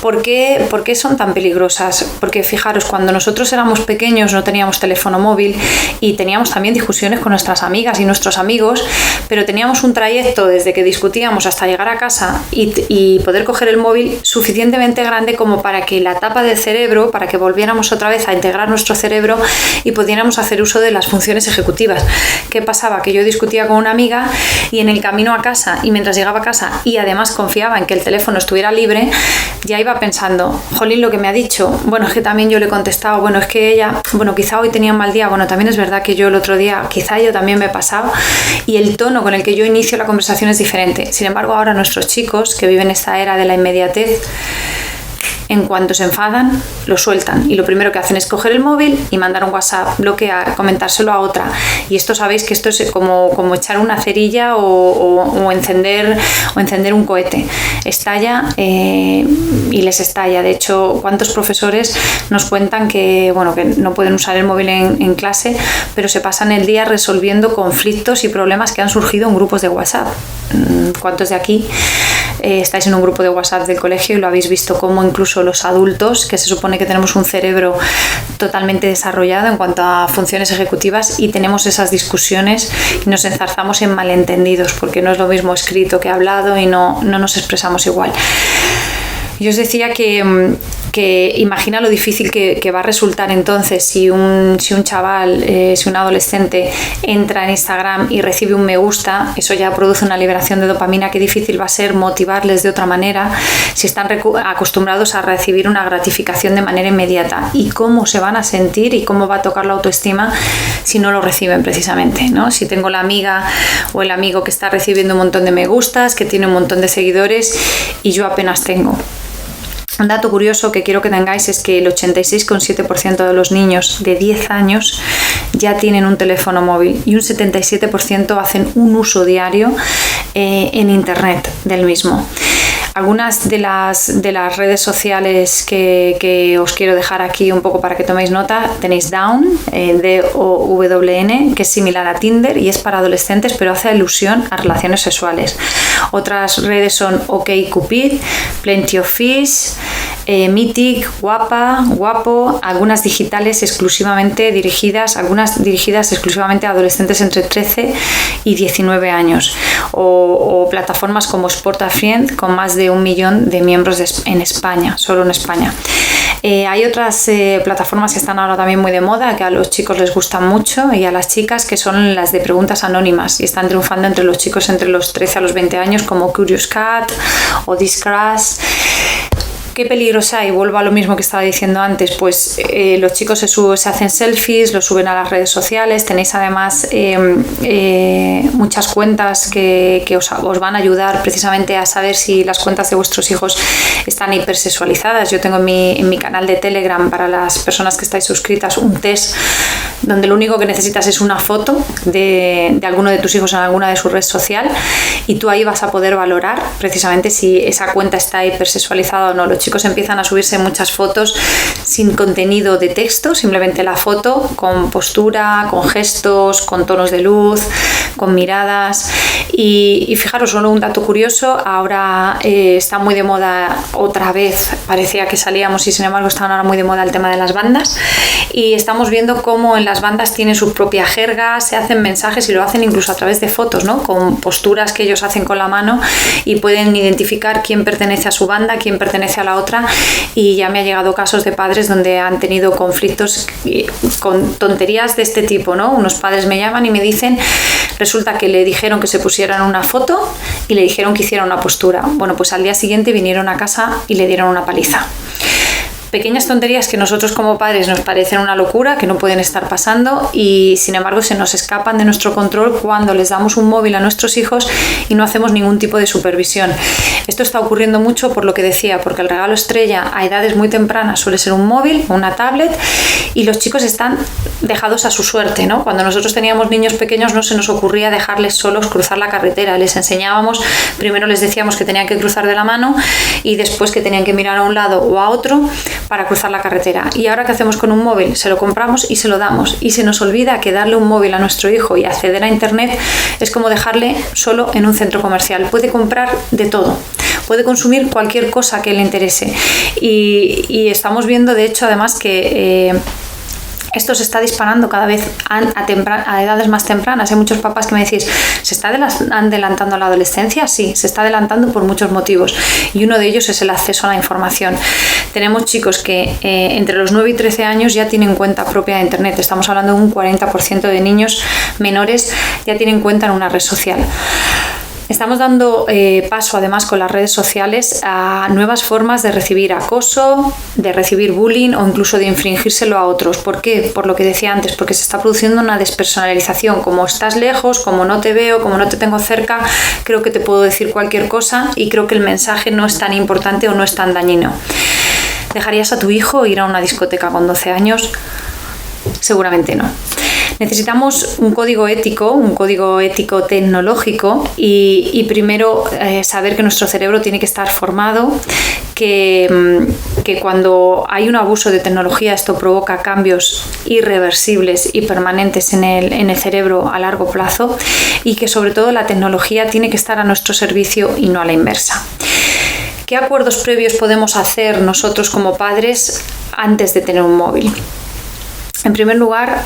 A: ¿Por qué son tan peligrosas? Porque fijaros, cuando nosotros éramos pequeños no teníamos teléfono móvil y teníamos también discusiones con nuestras amigas y nuestros amigos, pero teníamos un trayecto desde que discutíamos hasta llegar a casa y poder coger el móvil suficientemente grande como para que la tapa del cerebro, para que volviéramos otra vez a integrar nuestro cerebro y pudiéramos hacer uso de las funciones ejecutivas. ¿Qué pasaba? Que yo discutía con una amiga y en el camino a casa, y mientras llegaba a casa, y además confiaba en que el teléfono estuviera libre, ya iba pensando: jolín, lo que me ha dicho, bueno, es que también yo le he contestado, bueno, es que ella, bueno, quizá hoy tenía un mal día, bueno, también es verdad que yo el otro día, quizá yo también me he pasado, y el tono con el que yo inicio la conversación es diferente. Sin embargo, ahora nuestros chicos que viven esta era de la inmediatez, en cuanto se enfadan, lo sueltan, y lo primero que hacen es coger el móvil y mandar un WhatsApp, bloquear, comentárselo a otra. Y esto, sabéis que esto es como echar una cerilla o encender un cohete. Estalla y les estalla. De hecho, ¿cuántos profesores nos cuentan que no pueden usar el móvil en clase, pero se pasan el día resolviendo conflictos y problemas que han surgido en grupos de WhatsApp? ¿Cuántos de aquí estáis en un grupo de WhatsApp del colegio y lo habéis visto? Como incluso los adultos, que se supone que tenemos un cerebro totalmente desarrollado en cuanto a funciones ejecutivas, y tenemos esas discusiones y nos enzarzamos en malentendidos, porque no es lo mismo escrito que hablado y no nos expresamos igual. Yo os decía que imagina lo difícil que va a resultar entonces si un chaval, si un adolescente entra en Instagram y recibe un me gusta. Eso ya produce una liberación de dopamina. Qué difícil va a ser motivarles de otra manera si están acostumbrados a recibir una gratificación de manera inmediata, y cómo se van a sentir y cómo va a tocar la autoestima si no lo reciben precisamente, ¿no? Si tengo la amiga o el amigo que está recibiendo un montón de me gustas, que tiene un montón de seguidores, y yo apenas tengo. Un dato curioso que quiero que tengáis es que el 86,7% de los niños de 10 años ya tienen un teléfono móvil, y un 77% hacen un uso diario en internet del mismo. Algunas de las redes sociales que os quiero dejar aquí un poco para que toméis nota. Tenéis Down, D-O-W-N, que es similar a Tinder y es para adolescentes, pero hace alusión a relaciones sexuales. Otras redes son OkCupid, Plenty of Fish, Mythic, Guapa, Guapo, algunas digitales algunas dirigidas exclusivamente a adolescentes entre 13 y 19 años, o plataformas como Sport-A-Friend con más de 1 millón de miembros en España, solo en España. Hay otras plataformas que están ahora también muy de moda, que a los chicos les gustan mucho, y a las chicas, que son las de preguntas anónimas, y están triunfando entre los chicos entre los 13 a los 20 años, como Curious Cat o Discrash. ¿Qué peligros hay? Vuelvo a lo mismo que estaba diciendo antes, pues los chicos se hacen selfies, lo suben a las redes sociales, tenéis además muchas cuentas que os van a ayudar precisamente a saber si las cuentas de vuestros hijos están hipersexualizadas. Yo tengo en mi canal de Telegram, para las personas que estáis suscritas, un test donde lo único que necesitas es una foto de alguno de tus hijos en alguna de su red social, y tú ahí vas a poder valorar precisamente si esa cuenta está hipersexualizada o no. Los chicos empiezan a subirse muchas fotos sin contenido de texto, simplemente la foto con postura, con gestos, con tonos de luz, con miradas. Y fijaros, solo un dato curioso, ahora está muy de moda otra vez, parecía que salíamos y sin embargo están ahora muy de moda el tema de las bandas, y estamos viendo cómo en las bandas tienen su propia jerga, se hacen mensajes y lo hacen incluso a través de fotos, ¿no? Con posturas que ellos hacen con la mano, y pueden identificar quién pertenece a su banda, quién pertenece a la otra. Y ya me ha llegado casos de padres donde han tenido conflictos con tonterías de este tipo, ¿no? Unos padres me llaman y me dicen, resulta que le dijeron que se pusieran una foto y le dijeron que hiciera una postura. Bueno, pues al día siguiente vinieron a casa y le dieron una paliza. Pequeñas tonterías que nosotros como padres nos parecen una locura, que no pueden estar pasando, y sin embargo se nos escapan de nuestro control cuando les damos un móvil a nuestros hijos y no hacemos ningún tipo de supervisión. Esto está ocurriendo mucho por lo que decía, porque el regalo estrella a edades muy tempranas suele ser un móvil o una tablet, y los chicos están dejados a su suerte, ¿no? Cuando nosotros teníamos niños pequeños no se nos ocurría dejarles solos cruzar la carretera. Les enseñábamos, primero les decíamos que tenían que cruzar de la mano y después que tenían que mirar a un lado o a otro para cruzar la carretera. Y ahora, ¿qué hacemos con un móvil? Se lo compramos y se lo damos, y se nos olvida que darle un móvil a nuestro hijo y acceder a internet es como dejarle solo en un centro comercial. Puede comprar de todo, puede consumir cualquier cosa que le interese, y estamos viendo, de hecho, además que esto se está disparando cada vez a edades más tempranas. Hay muchos papás que me decís, ¿se está adelantando la adolescencia? Sí, se está adelantando por muchos motivos, y uno de ellos es el acceso a la información. Tenemos chicos que entre los 9 y 13 años ya tienen cuenta propia de internet. Estamos hablando de un 40% de niños menores ya tienen cuenta en una red social. Estamos dando paso, además, con las redes sociales a nuevas formas de recibir acoso, de recibir bullying o incluso de infringírselo a otros. ¿Por qué? Por lo que decía antes, porque se está produciendo una despersonalización. Como estás lejos, como no te veo, como no te tengo cerca, creo que te puedo decir cualquier cosa y creo que el mensaje no es tan importante o no es tan dañino. ¿Dejarías a tu hijo ir a una discoteca con 12 años? Seguramente no. Necesitamos un código ético tecnológico, y primero saber que nuestro cerebro tiene que estar formado, que cuando hay un abuso de tecnología esto provoca cambios irreversibles y permanentes en el cerebro a largo plazo, y que sobre todo la tecnología tiene que estar a nuestro servicio y no a la inversa. ¿Qué acuerdos previos podemos hacer nosotros como padres antes de tener un móvil? En primer lugar,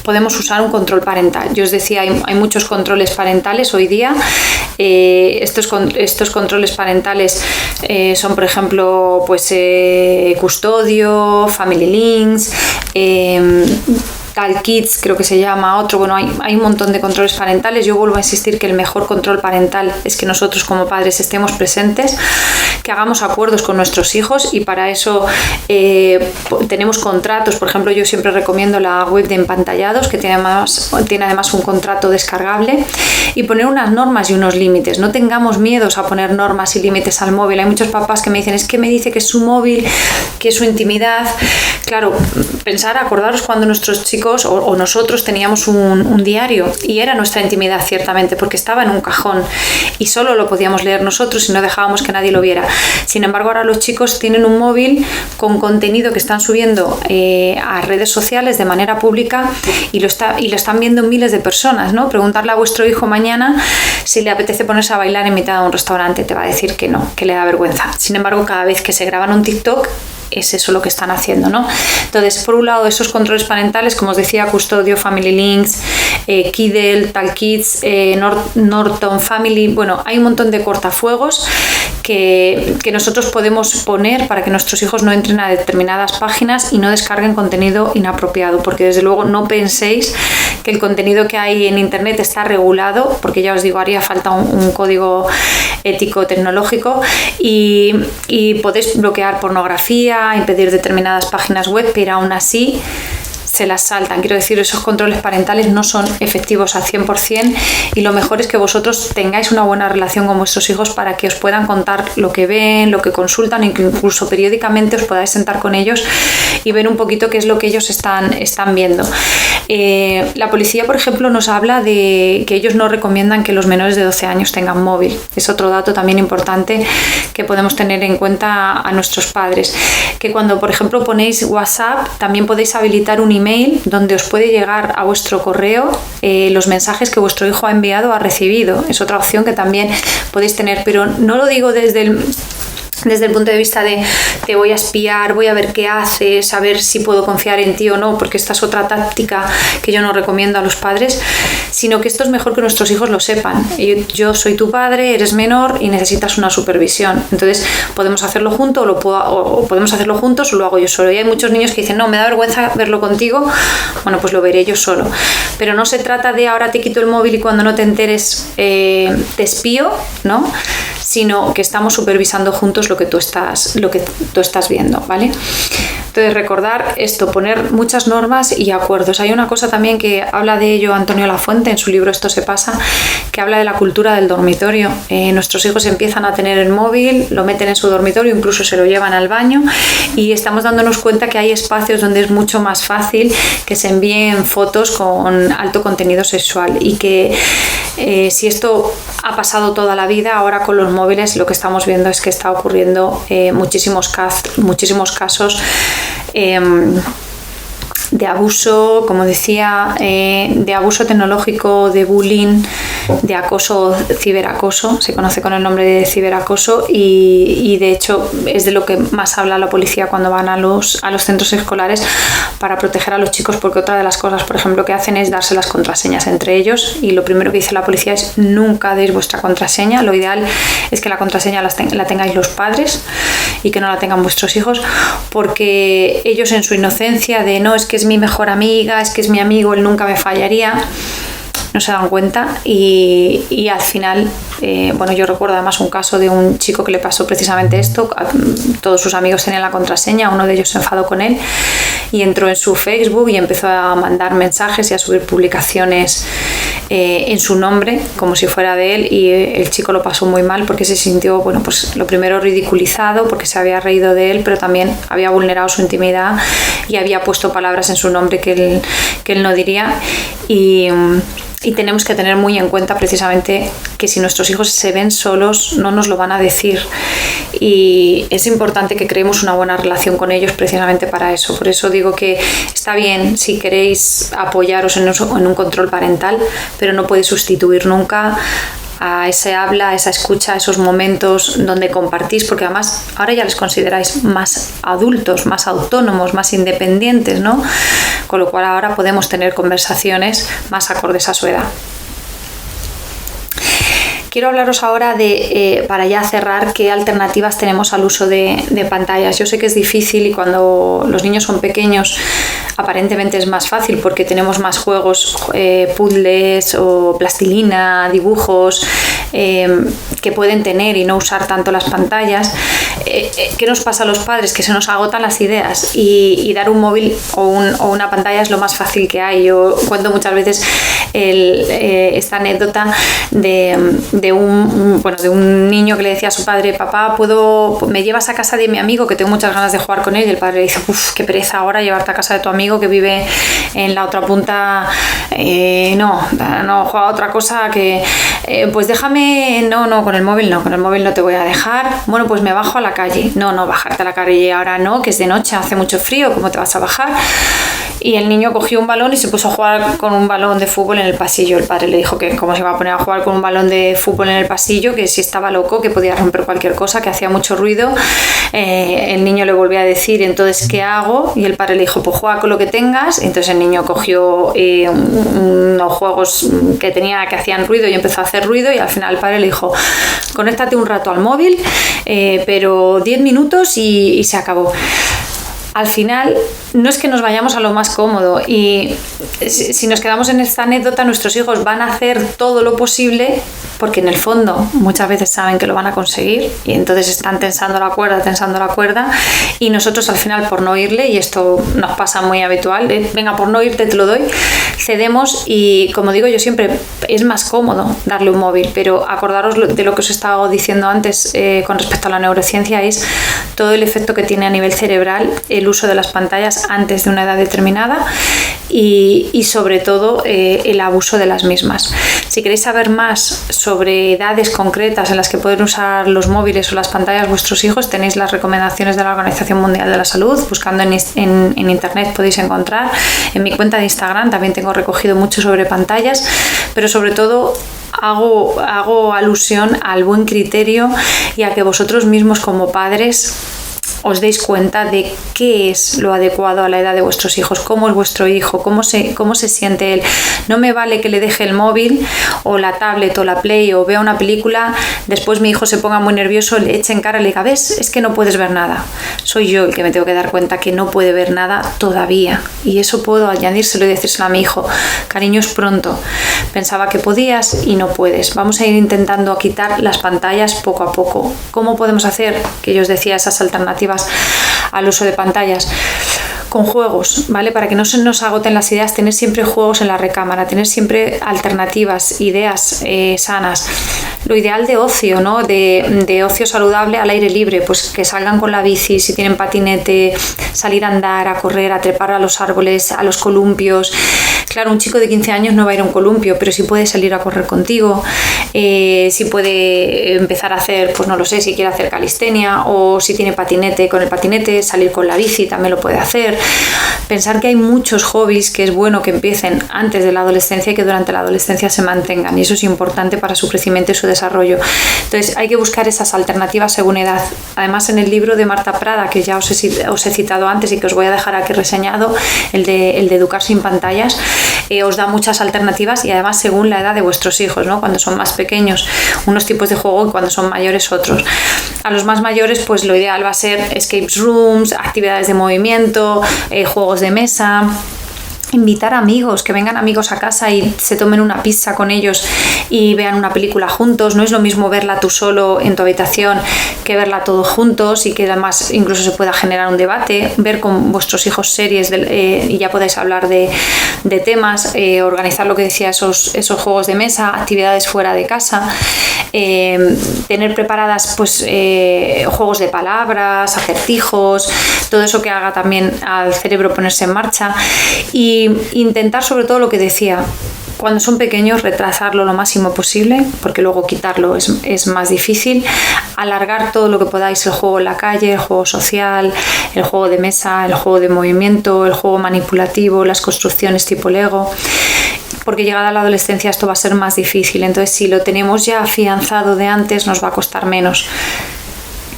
A: podemos usar un control parental. Yo os decía, hay muchos controles parentales hoy día. Estos controles parentales son, por ejemplo, pues custodio, family links, Tal Kids, creo que se llama otro. Bueno, hay un montón de controles parentales. Yo vuelvo a insistir que el mejor control parental es que nosotros como padres estemos presentes, que hagamos acuerdos con nuestros hijos, y para eso tenemos contratos. Por ejemplo, yo siempre recomiendo la web de Empantallados, que tiene además un contrato descargable, y poner unas normas y unos límites. No tengamos miedos a poner normas y límites al móvil. Hay muchos papás que me dicen, es que me dice que es su móvil, que es su intimidad. Claro, acordaros cuando nuestros chicos chicos o nosotros teníamos un diario y era nuestra intimidad ciertamente porque estaba en un cajón y solo lo podíamos leer nosotros y no dejábamos que nadie lo viera. Sin embargo, ahora los chicos tienen un móvil con contenido que están subiendo a redes sociales de manera pública y lo están viendo miles de personas, ¿no? Preguntarle a vuestro hijo mañana si le apetece ponerse a bailar en mitad de un restaurante, te va a decir que no, que le da vergüenza. Sin embargo, cada vez que se graban un TikTok, es eso lo que están haciendo, ¿no? Entonces, por un lado, esos controles parentales, como os decía, Custodio, Family Links, Kidel, Talkids, Norton Family, bueno, hay un montón de cortafuegos que nosotros podemos poner para que nuestros hijos no entren a determinadas páginas y no descarguen contenido inapropiado, porque desde luego no penséis que el contenido que hay en internet está regulado, porque ya os digo, haría falta un código ético tecnológico y podéis bloquear pornografía, impedir determinadas páginas web, pero aún así se las saltan. Quiero decir, esos controles parentales no son efectivos al 100% y lo mejor es que vosotros tengáis una buena relación con vuestros hijos para que os puedan contar lo que ven, lo que consultan y que incluso periódicamente os podáis sentar con ellos y ver un poquito qué es lo que ellos están viendo. La policía, por ejemplo, nos habla de que ellos no recomiendan que los menores de 12 años tengan móvil. Es otro dato también importante que podemos tener en cuenta a nuestros padres. Que cuando, por ejemplo, ponéis WhatsApp, también podéis habilitar un email donde os puede llegar a vuestro correo los mensajes que vuestro hijo ha enviado o ha recibido. Es otra opción que también podéis tener, pero no lo digo desde el punto de vista de te voy a espiar, voy a ver qué haces, a ver si puedo confiar en ti o no, porque esta es otra táctica que yo no recomiendo a los padres, sino que esto es mejor que nuestros hijos lo sepan. Yo soy tu padre, eres menor y necesitas una supervisión. Entonces podemos hacerlo juntos o podemos hacerlo juntos o lo hago yo solo. Y hay muchos niños que dicen, no, me da vergüenza verlo contigo. Bueno, pues lo veré yo solo. Pero no se trata de ahora te quito el móvil y cuando no te enteres te espío, ¿no? Sino que estamos supervisando juntos lo que tú estás viendo, ¿vale? Entonces, recordar esto, poner muchas normas y acuerdos. Hay una cosa también que habla de ello Antonio Lafuente en su libro Esto se pasa, que habla de la cultura del dormitorio. Nuestros hijos empiezan a tener el móvil, lo meten en su dormitorio, incluso se lo llevan al baño y estamos dándonos cuenta que hay espacios donde es mucho más fácil que se envíen fotos con alto contenido sexual y que si esto ha pasado toda la vida, ahora con los móviles lo que estamos viendo es que está ocurriendo muchísimos casos de abuso, como decía, de abuso tecnológico, de bullying, de acoso, ciberacoso, se conoce con el nombre de ciberacoso y de hecho es de lo que más habla la policía cuando van a los centros escolares para proteger a los chicos, porque otra de las cosas, por ejemplo, que hacen es darse las contraseñas entre ellos y lo primero que dice la policía es nunca deis vuestra contraseña. Lo ideal es que la contraseña la tengáis los padres y que no la tengan vuestros hijos, porque ellos en su inocencia de no, es que es mi mejor amiga, es que es mi amigo, él nunca me fallaría, no se dan cuenta y al final, bueno, yo recuerdo además un caso de un chico que le pasó precisamente esto. Todos sus amigos tenían la contraseña, uno de ellos se enfadó con él y entró en su Facebook y empezó a mandar mensajes y a subir publicaciones en su nombre como si fuera de él y el chico lo pasó muy mal porque se sintió, bueno, pues lo primero ridiculizado porque se había reído de él, pero también había vulnerado su intimidad y había puesto palabras en su nombre que él no diría y tenemos que tener muy en cuenta precisamente que si nuestros hijos se ven solos no nos lo van a decir y es importante que creemos una buena relación con ellos precisamente para eso. Por eso digo que está bien si queréis apoyaros en un control parental, pero no puede sustituir nunca a ese habla, a esa escucha, a esos momentos donde compartís, porque además ahora ya les consideráis más adultos, más autónomos, más independientes, ¿no? Con lo cual ahora podemos tener conversaciones más acordes a su edad. Quiero hablaros ahora de, para ya cerrar, qué alternativas tenemos al uso de pantallas. Yo sé que es difícil y cuando los niños son pequeños aparentemente es más fácil porque tenemos más juegos, puzzles o plastilina, dibujos, que pueden tener y no usar tanto las pantallas. ¿Qué nos pasa a los padres? Que se nos agotan las ideas y dar un móvil o una pantalla es lo más fácil que hay. Yo cuento muchas veces esta anécdota de un niño que le decía a su padre: papá, ¿me llevas a casa de mi amigo que tengo muchas ganas de jugar con él? Y el padre le dice: uff, qué pereza ahora llevarte a casa de tu amigo que vive en la otra punta. No, juega a otra cosa que pues déjame. No, con el móvil no te voy a dejar. Bueno, pues me bajo a la calle. No, bajarte a la calle ahora no, que es de noche, hace mucho frío, ¿cómo te vas a bajar? Y el niño cogió un balón y se puso a jugar con un balón de fútbol en el pasillo. El padre le dijo que cómo se iba a poner a jugar con un balón de fútbol en el pasillo, que si estaba loco, que podía romper cualquier cosa, que hacía mucho ruido. El niño le volvió a decir: entonces, ¿qué hago? Y el padre le dijo: pues juega con lo que tengas. Entonces el niño cogió unos juegos que hacían ruido y empezó a hacer ruido, y al final el padre le dijo: conéctate un rato al móvil, pero 10 minutos y se acabó. Al final no es que nos vayamos a lo más cómodo, y si nos quedamos en esta anécdota, nuestros hijos van a hacer todo lo posible porque en el fondo muchas veces saben que lo van a conseguir y entonces están tensando la cuerda, y nosotros al final, por no oírle, y esto nos pasa muy habitual, venga, por no oírte te lo doy, cedemos. Y como digo yo siempre, es más cómodo darle un móvil, pero acordaros de lo que os he estado diciendo antes con respecto a la neurociencia, es todo el efecto que tiene a nivel cerebral el uso de las pantallas antes de una edad determinada, y sobre todo el abuso de las mismas. Si queréis saber más sobre edades concretas en las que pueden usar los móviles o las pantallas vuestros hijos, tenéis las recomendaciones de la Organización Mundial de la Salud. Buscando en internet podéis encontrar. En mi cuenta de Instagram también tengo recogido mucho sobre pantallas, pero sobre todo hago alusión al buen criterio y a que vosotros mismos como padres os deis cuenta de qué es lo adecuado a la edad de vuestros hijos, cómo es vuestro hijo, cómo se siente él. No me vale que le deje el móvil o la tablet o la Play o vea una película, después mi hijo se ponga muy nervioso, le eche en cara y le diga: ves, es que no puedes ver nada. Soy yo el que me tengo que dar cuenta que no puede ver nada todavía, y eso puedo añadírselo y decírselo a mi hijo: cariño, es pronto, pensaba que podías y no puedes. Vamos a ir intentando quitar las pantallas poco a poco. ¿Cómo podemos hacer? Que yo os decía, esas alternativas al uso de pantallas con juegos, ¿vale? Para que no se nos agoten las ideas, tener siempre juegos en la recámara, tener siempre alternativas, ideas sanas. Lo ideal de ocio, ¿no? De ocio saludable al aire libre, pues que salgan con la bici, si tienen patinete, salir a andar, a correr, a trepar a los árboles, a los columpios. Claro, un chico de 15 años no va a ir a un columpio, pero sí puede salir a correr contigo, sí puede empezar a hacer, pues no lo sé, si quiere hacer calistenia, o si tiene patinete, con el patinete, salir con la bici, también lo puede hacer. Pensar que hay muchos hobbies que es bueno que empiecen antes de la adolescencia y que durante la adolescencia se mantengan, y eso es importante para su crecimiento y su desarrollo. Entonces hay que buscar esas alternativas según edad. Además, en el libro de Marta Prada, que ya os he citado antes y que os voy a dejar aquí reseñado, el de Educar sin pantallas, os da muchas alternativas, y además según la edad de vuestros hijos, ¿no? Cuando son más pequeños unos tipos de juego y cuando son mayores otros. A los más mayores, pues lo ideal va a ser escape rooms, actividades de movimiento, juegos de mesa. Invitar amigos, que vengan amigos a casa y se tomen una pizza con ellos y vean una película juntos. No es lo mismo verla tú solo en tu habitación que verla todos juntos, y que además incluso se pueda generar un debate. Ver con vuestros hijos series y ya podáis hablar de temas, organizar lo que decía, esos juegos de mesa, actividades fuera de casa, tener preparadas pues juegos de palabras, acertijos, todo eso que haga también al cerebro ponerse en marcha. Y intentar, sobre todo lo que decía, cuando son pequeños, retrasarlo lo máximo posible, porque luego quitarlo es más difícil. Alargar todo lo que podáis el juego en la calle, el juego social, el juego de mesa, el juego de movimiento, el juego manipulativo, las construcciones tipo Lego, porque llegada a la adolescencia esto va a ser más difícil. Entonces, si lo tenemos ya afianzado de antes, nos va a costar menos.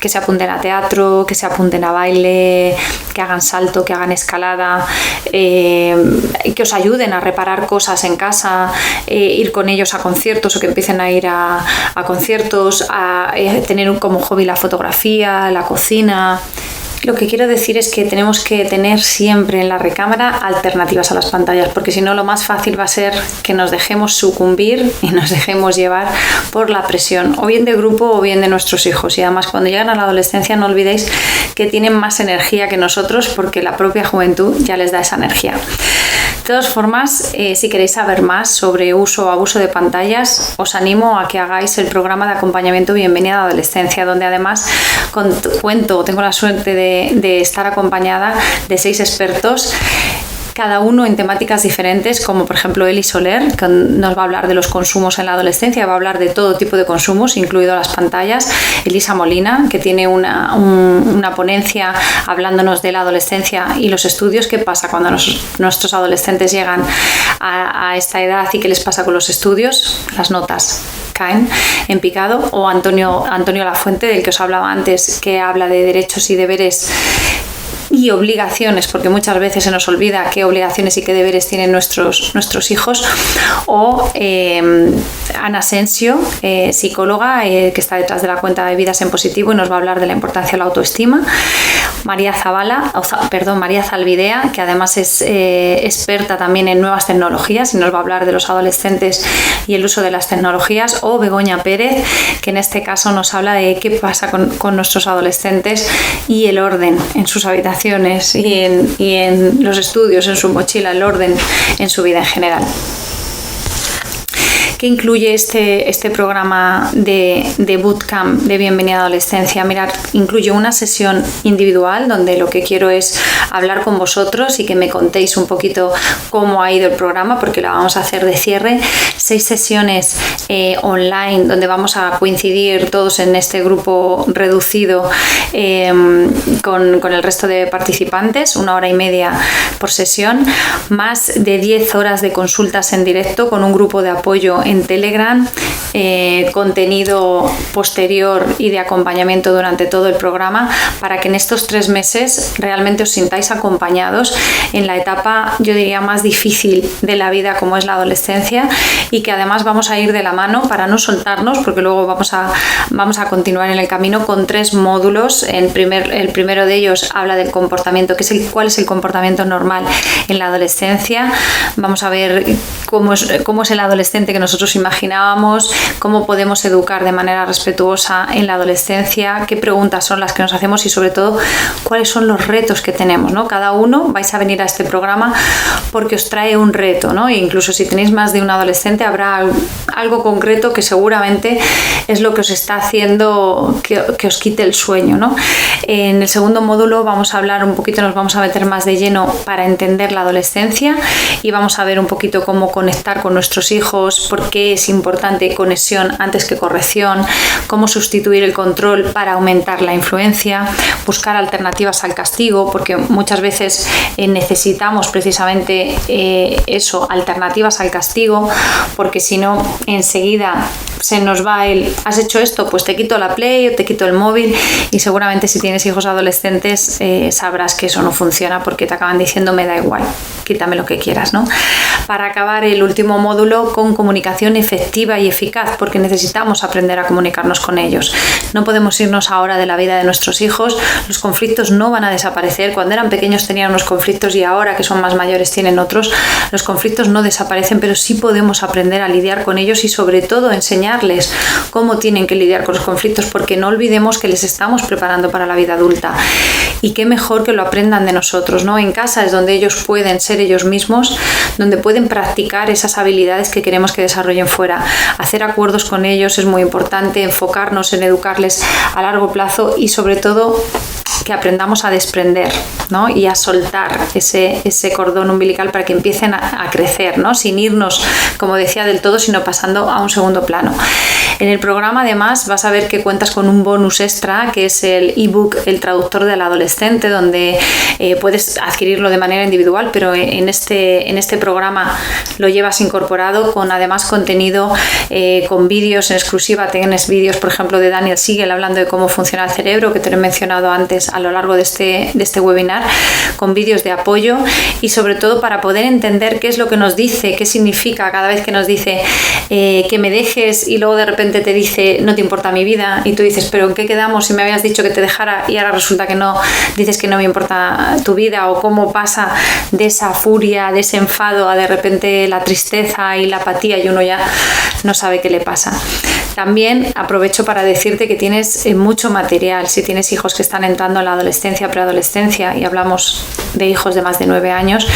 A: Que se apunten a teatro, que se apunten a baile, que hagan salto, que hagan escalada, que os ayuden a reparar cosas en casa, ir con ellos a conciertos, o que empiecen a ir a conciertos, a tener como hobby la fotografía, la cocina. Lo que quiero decir es que tenemos que tener siempre en la recámara alternativas a las pantallas, porque si no lo más fácil va a ser que nos dejemos sucumbir y nos dejemos llevar por la presión, o bien de grupo o bien de nuestros hijos. Y además cuando llegan a la adolescencia no olvidéis que tienen más energía que nosotros, porque la propia juventud ya les da esa energía. De todas formas, si queréis saber más sobre uso o abuso de pantallas, os animo a que hagáis el programa de acompañamiento Bienvenida a la Adolescencia, donde además tengo la suerte de estar acompañada de 6 expertos, cada uno en temáticas diferentes, como por ejemplo Eli Soler, que nos va a hablar de los consumos en la adolescencia, va a hablar de todo tipo de consumos, incluido las pantallas. Elisa Molina, que tiene una ponencia hablándonos de la adolescencia y los estudios, qué pasa cuando nuestros adolescentes llegan a esta edad y qué les pasa con los estudios, las notas caen en picado. O Antonio Lafuente, del que os hablaba antes, que habla de derechos y deberes y obligaciones, porque muchas veces se nos olvida qué obligaciones y qué deberes tienen nuestros hijos. O Ana Asensio, psicóloga, que está detrás de la cuenta de Vidas en Positivo y nos va a hablar de la importancia de la autoestima. María Zalvidea, que además es experta también en nuevas tecnologías y nos va a hablar de los adolescentes y el uso de las tecnologías. O Begoña Pérez, que en este caso nos habla de qué pasa con nuestros adolescentes y el orden en sus habitaciones y en los estudios, en su mochila, el orden en su vida en general. ¿Qué incluye este programa de bootcamp de Bienvenida a la Adolescencia? Mirad, incluye una sesión individual donde lo que quiero es hablar con vosotros y que me contéis un poquito cómo ha ido el programa, porque lo vamos a hacer de cierre. 6 sesiones online donde vamos a coincidir todos en este grupo reducido con el resto de participantes, 1 hora y media por sesión, más de 10 horas de consultas en directo con un grupo de apoyo en Telegram, contenido posterior y de acompañamiento durante todo el programa, para que en estos 3 meses realmente os sintáis acompañados en la etapa, yo diría, más difícil de la vida, como es la adolescencia, y que además vamos a ir de la mano para no soltarnos, porque luego vamos a continuar en el camino con 3 módulos. El primero de ellos habla del comportamiento, cuál es el comportamiento normal en la adolescencia. Vamos a ver cómo es el adolescente que nosotros imaginábamos, cómo podemos educar de manera respetuosa en la adolescencia, qué preguntas son las que nos hacemos y sobre todo cuáles son los retos que tenemos, ¿no? Cada uno vais a venir a este programa porque os trae un reto, ¿no? E incluso si tenéis más de un adolescente habrá algo concreto que seguramente es lo que os está haciendo que os quite el sueño, ¿no? En el segundo módulo vamos a hablar un poquito, nos vamos a meter más de lleno para entender la adolescencia y vamos a ver un poquito cómo conectar con nuestros hijos, por qué es importante conexión antes que corrección, cómo sustituir el control para aumentar la influencia, buscar alternativas al castigo, porque muchas veces necesitamos precisamente eso, alternativas al castigo, porque si no enseguida se nos va has hecho esto, pues te quito la Play o te quito el móvil, y seguramente si tienes hijos adolescentes sabrás que eso no funciona porque te acaban diciendo me da igual, quítame lo que quieras, ¿no? Para acabar el último módulo con comunicación efectiva y eficaz, porque necesitamos aprender a comunicarnos con ellos. No podemos irnos ahora de la vida de nuestros hijos, los conflictos no van a desaparecer. Cuando eran pequeños tenían unos conflictos y ahora que son más mayores tienen otros. Los conflictos no desaparecen, pero sí podemos aprender a lidiar con ellos y sobre todo enseñarles cómo tienen que lidiar con los conflictos, porque no olvidemos que les estamos preparando para la vida adulta. Y qué mejor que lo aprendan de nosotros, ¿no? En casa es donde ellos pueden ser ellos mismos, donde pueden practicar esas habilidades que queremos que desarrollen fuera. Hacer acuerdos con ellos es muy importante, enfocarnos en educarles a largo plazo y sobre todo que aprendamos a desprender, ¿no? Y a soltar ese cordón umbilical para que empiecen a crecer, ¿no? Sin irnos, como decía, del todo, sino pasando a un segundo plano. En el programa además vas a ver que cuentas con un bonus extra, que es el ebook El traductor del adolescente, donde puedes adquirirlo de manera individual, pero en este programa lo llevas incorporado con además contenido con vídeos en exclusiva. Tienes vídeos, por ejemplo, de Daniel Siegel hablando de cómo funciona el cerebro, que te lo he mencionado antes a lo largo de este webinar, con vídeos de apoyo y sobre todo para poder entender qué es lo que nos dice, qué significa cada vez que nos dice que me dejes y luego de repente te dice no te importa mi vida y tú dices pero ¿en qué quedamos si me habías dicho que te dejara y ahora resulta que no, dices que no me importa tu vida, o cómo pasa de esa furia, de ese enfado a de repente la tristeza y la apatía y uno ya no sabe qué le pasa. También aprovecho para decirte que tienes mucho material. Si tienes hijos que están entrando en la adolescencia, preadolescencia, y hablamos de hijos de más de 9 años,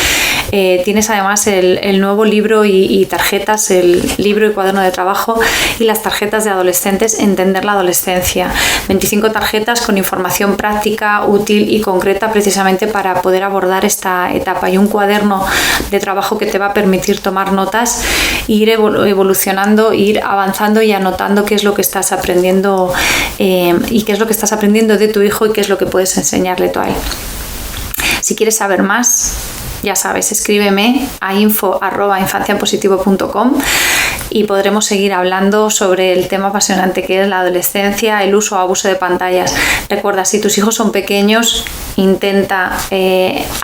A: tienes además el nuevo libro y tarjetas, el libro y cuaderno de trabajo y las tarjetas de adolescentes, Entender la adolescencia. 25 tarjetas con información práctica, útil y concreta precisamente para poder abordar esta etapa, y un cuaderno de trabajo que te va a permitir tomar notas, ir evolucionando, ir avanzando y anotando qué es lo que estás aprendiendo y qué es lo que estás aprendiendo de tu hijo y qué es lo que puedes enseñarle tú a él. Si quieres saber más, ya sabes, escríbeme a info@infanciaenpositivo.com y podremos seguir hablando sobre el tema apasionante que es la adolescencia, el uso o abuso de pantallas. Recuerda, si tus hijos son pequeños, intenta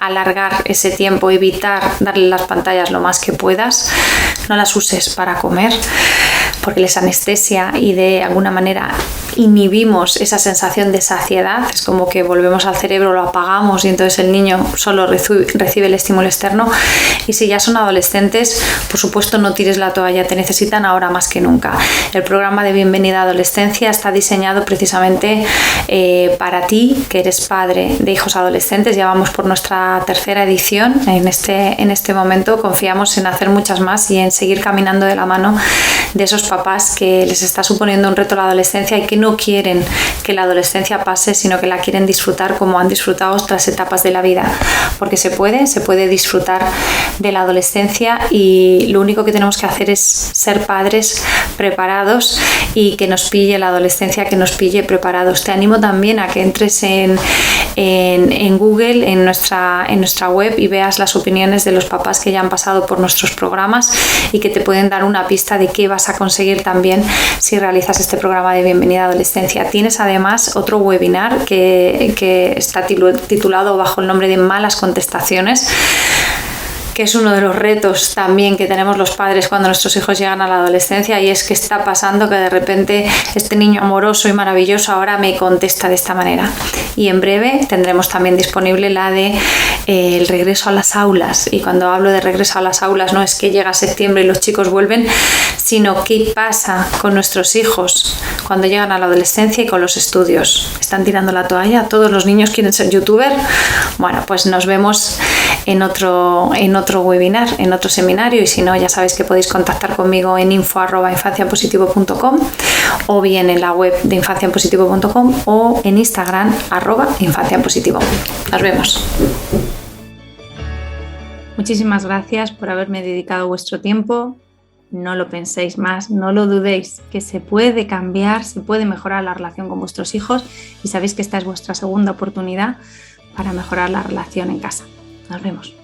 A: alargar ese tiempo, evitar darle las pantallas lo más que puedas. No las uses para comer porque les anestesia y de alguna manera inhibimos esa sensación de saciedad. Es como que volvemos al cerebro, lo apagamos y entonces el niño solo recibe el estímulo externo. Y si ya son adolescentes, por supuesto no tires la toalla, te necesitan ahora más que nunca. El programa de Bienvenida a Adolescencia está diseñado precisamente para ti, que eres padre de hijos adolescentes. Ya vamos por nuestra tercera edición. En este momento confiamos en hacer muchas más y en seguir caminando de la mano de esos papás que les está suponiendo un reto la adolescencia y que no quieren que la adolescencia pase, sino que la quieren disfrutar como han disfrutado otras etapas de la vida, porque se puede disfrutar de la adolescencia, y lo único que tenemos que hacer es ser padres preparados y que nos pille la adolescencia, que nos pille preparados. Te animo también a que entres en Google, en nuestra web, y veas las opiniones de los papás que ya han pasado por nuestros programas y que te pueden dar una pista de qué vas a conseguir también si realizas este programa de Bienvenida a Adolescencia. Tienes además otro webinar que está titulado bajo el nombre de Malas Contestaciones, que es uno de los retos también que tenemos los padres cuando nuestros hijos llegan a la adolescencia, y es que está pasando que de repente este niño amoroso y maravilloso ahora me contesta de esta manera. Y en breve tendremos también disponible la de el regreso a las aulas, y cuando hablo de regreso a las aulas no es que llega septiembre y los chicos vuelven, sino qué pasa con nuestros hijos cuando llegan a la adolescencia y con los estudios. ¿Están tirando la toalla? ¿Todos los niños quieren ser youtuber? Bueno, pues nos vemos en otro webinar, en otro seminario, y si no, ya sabéis que podéis contactar conmigo en info@infanciaenpositivo.com, o bien en la web de infanciaenpositivo.com, o en Instagram @infanciaenpositivo. Nos vemos. Muchísimas gracias por haberme dedicado vuestro tiempo. No lo penséis más, no lo dudéis, que se puede cambiar, se puede mejorar la relación con vuestros hijos, y sabéis que esta es vuestra segunda oportunidad para mejorar la relación en casa. Nos vemos.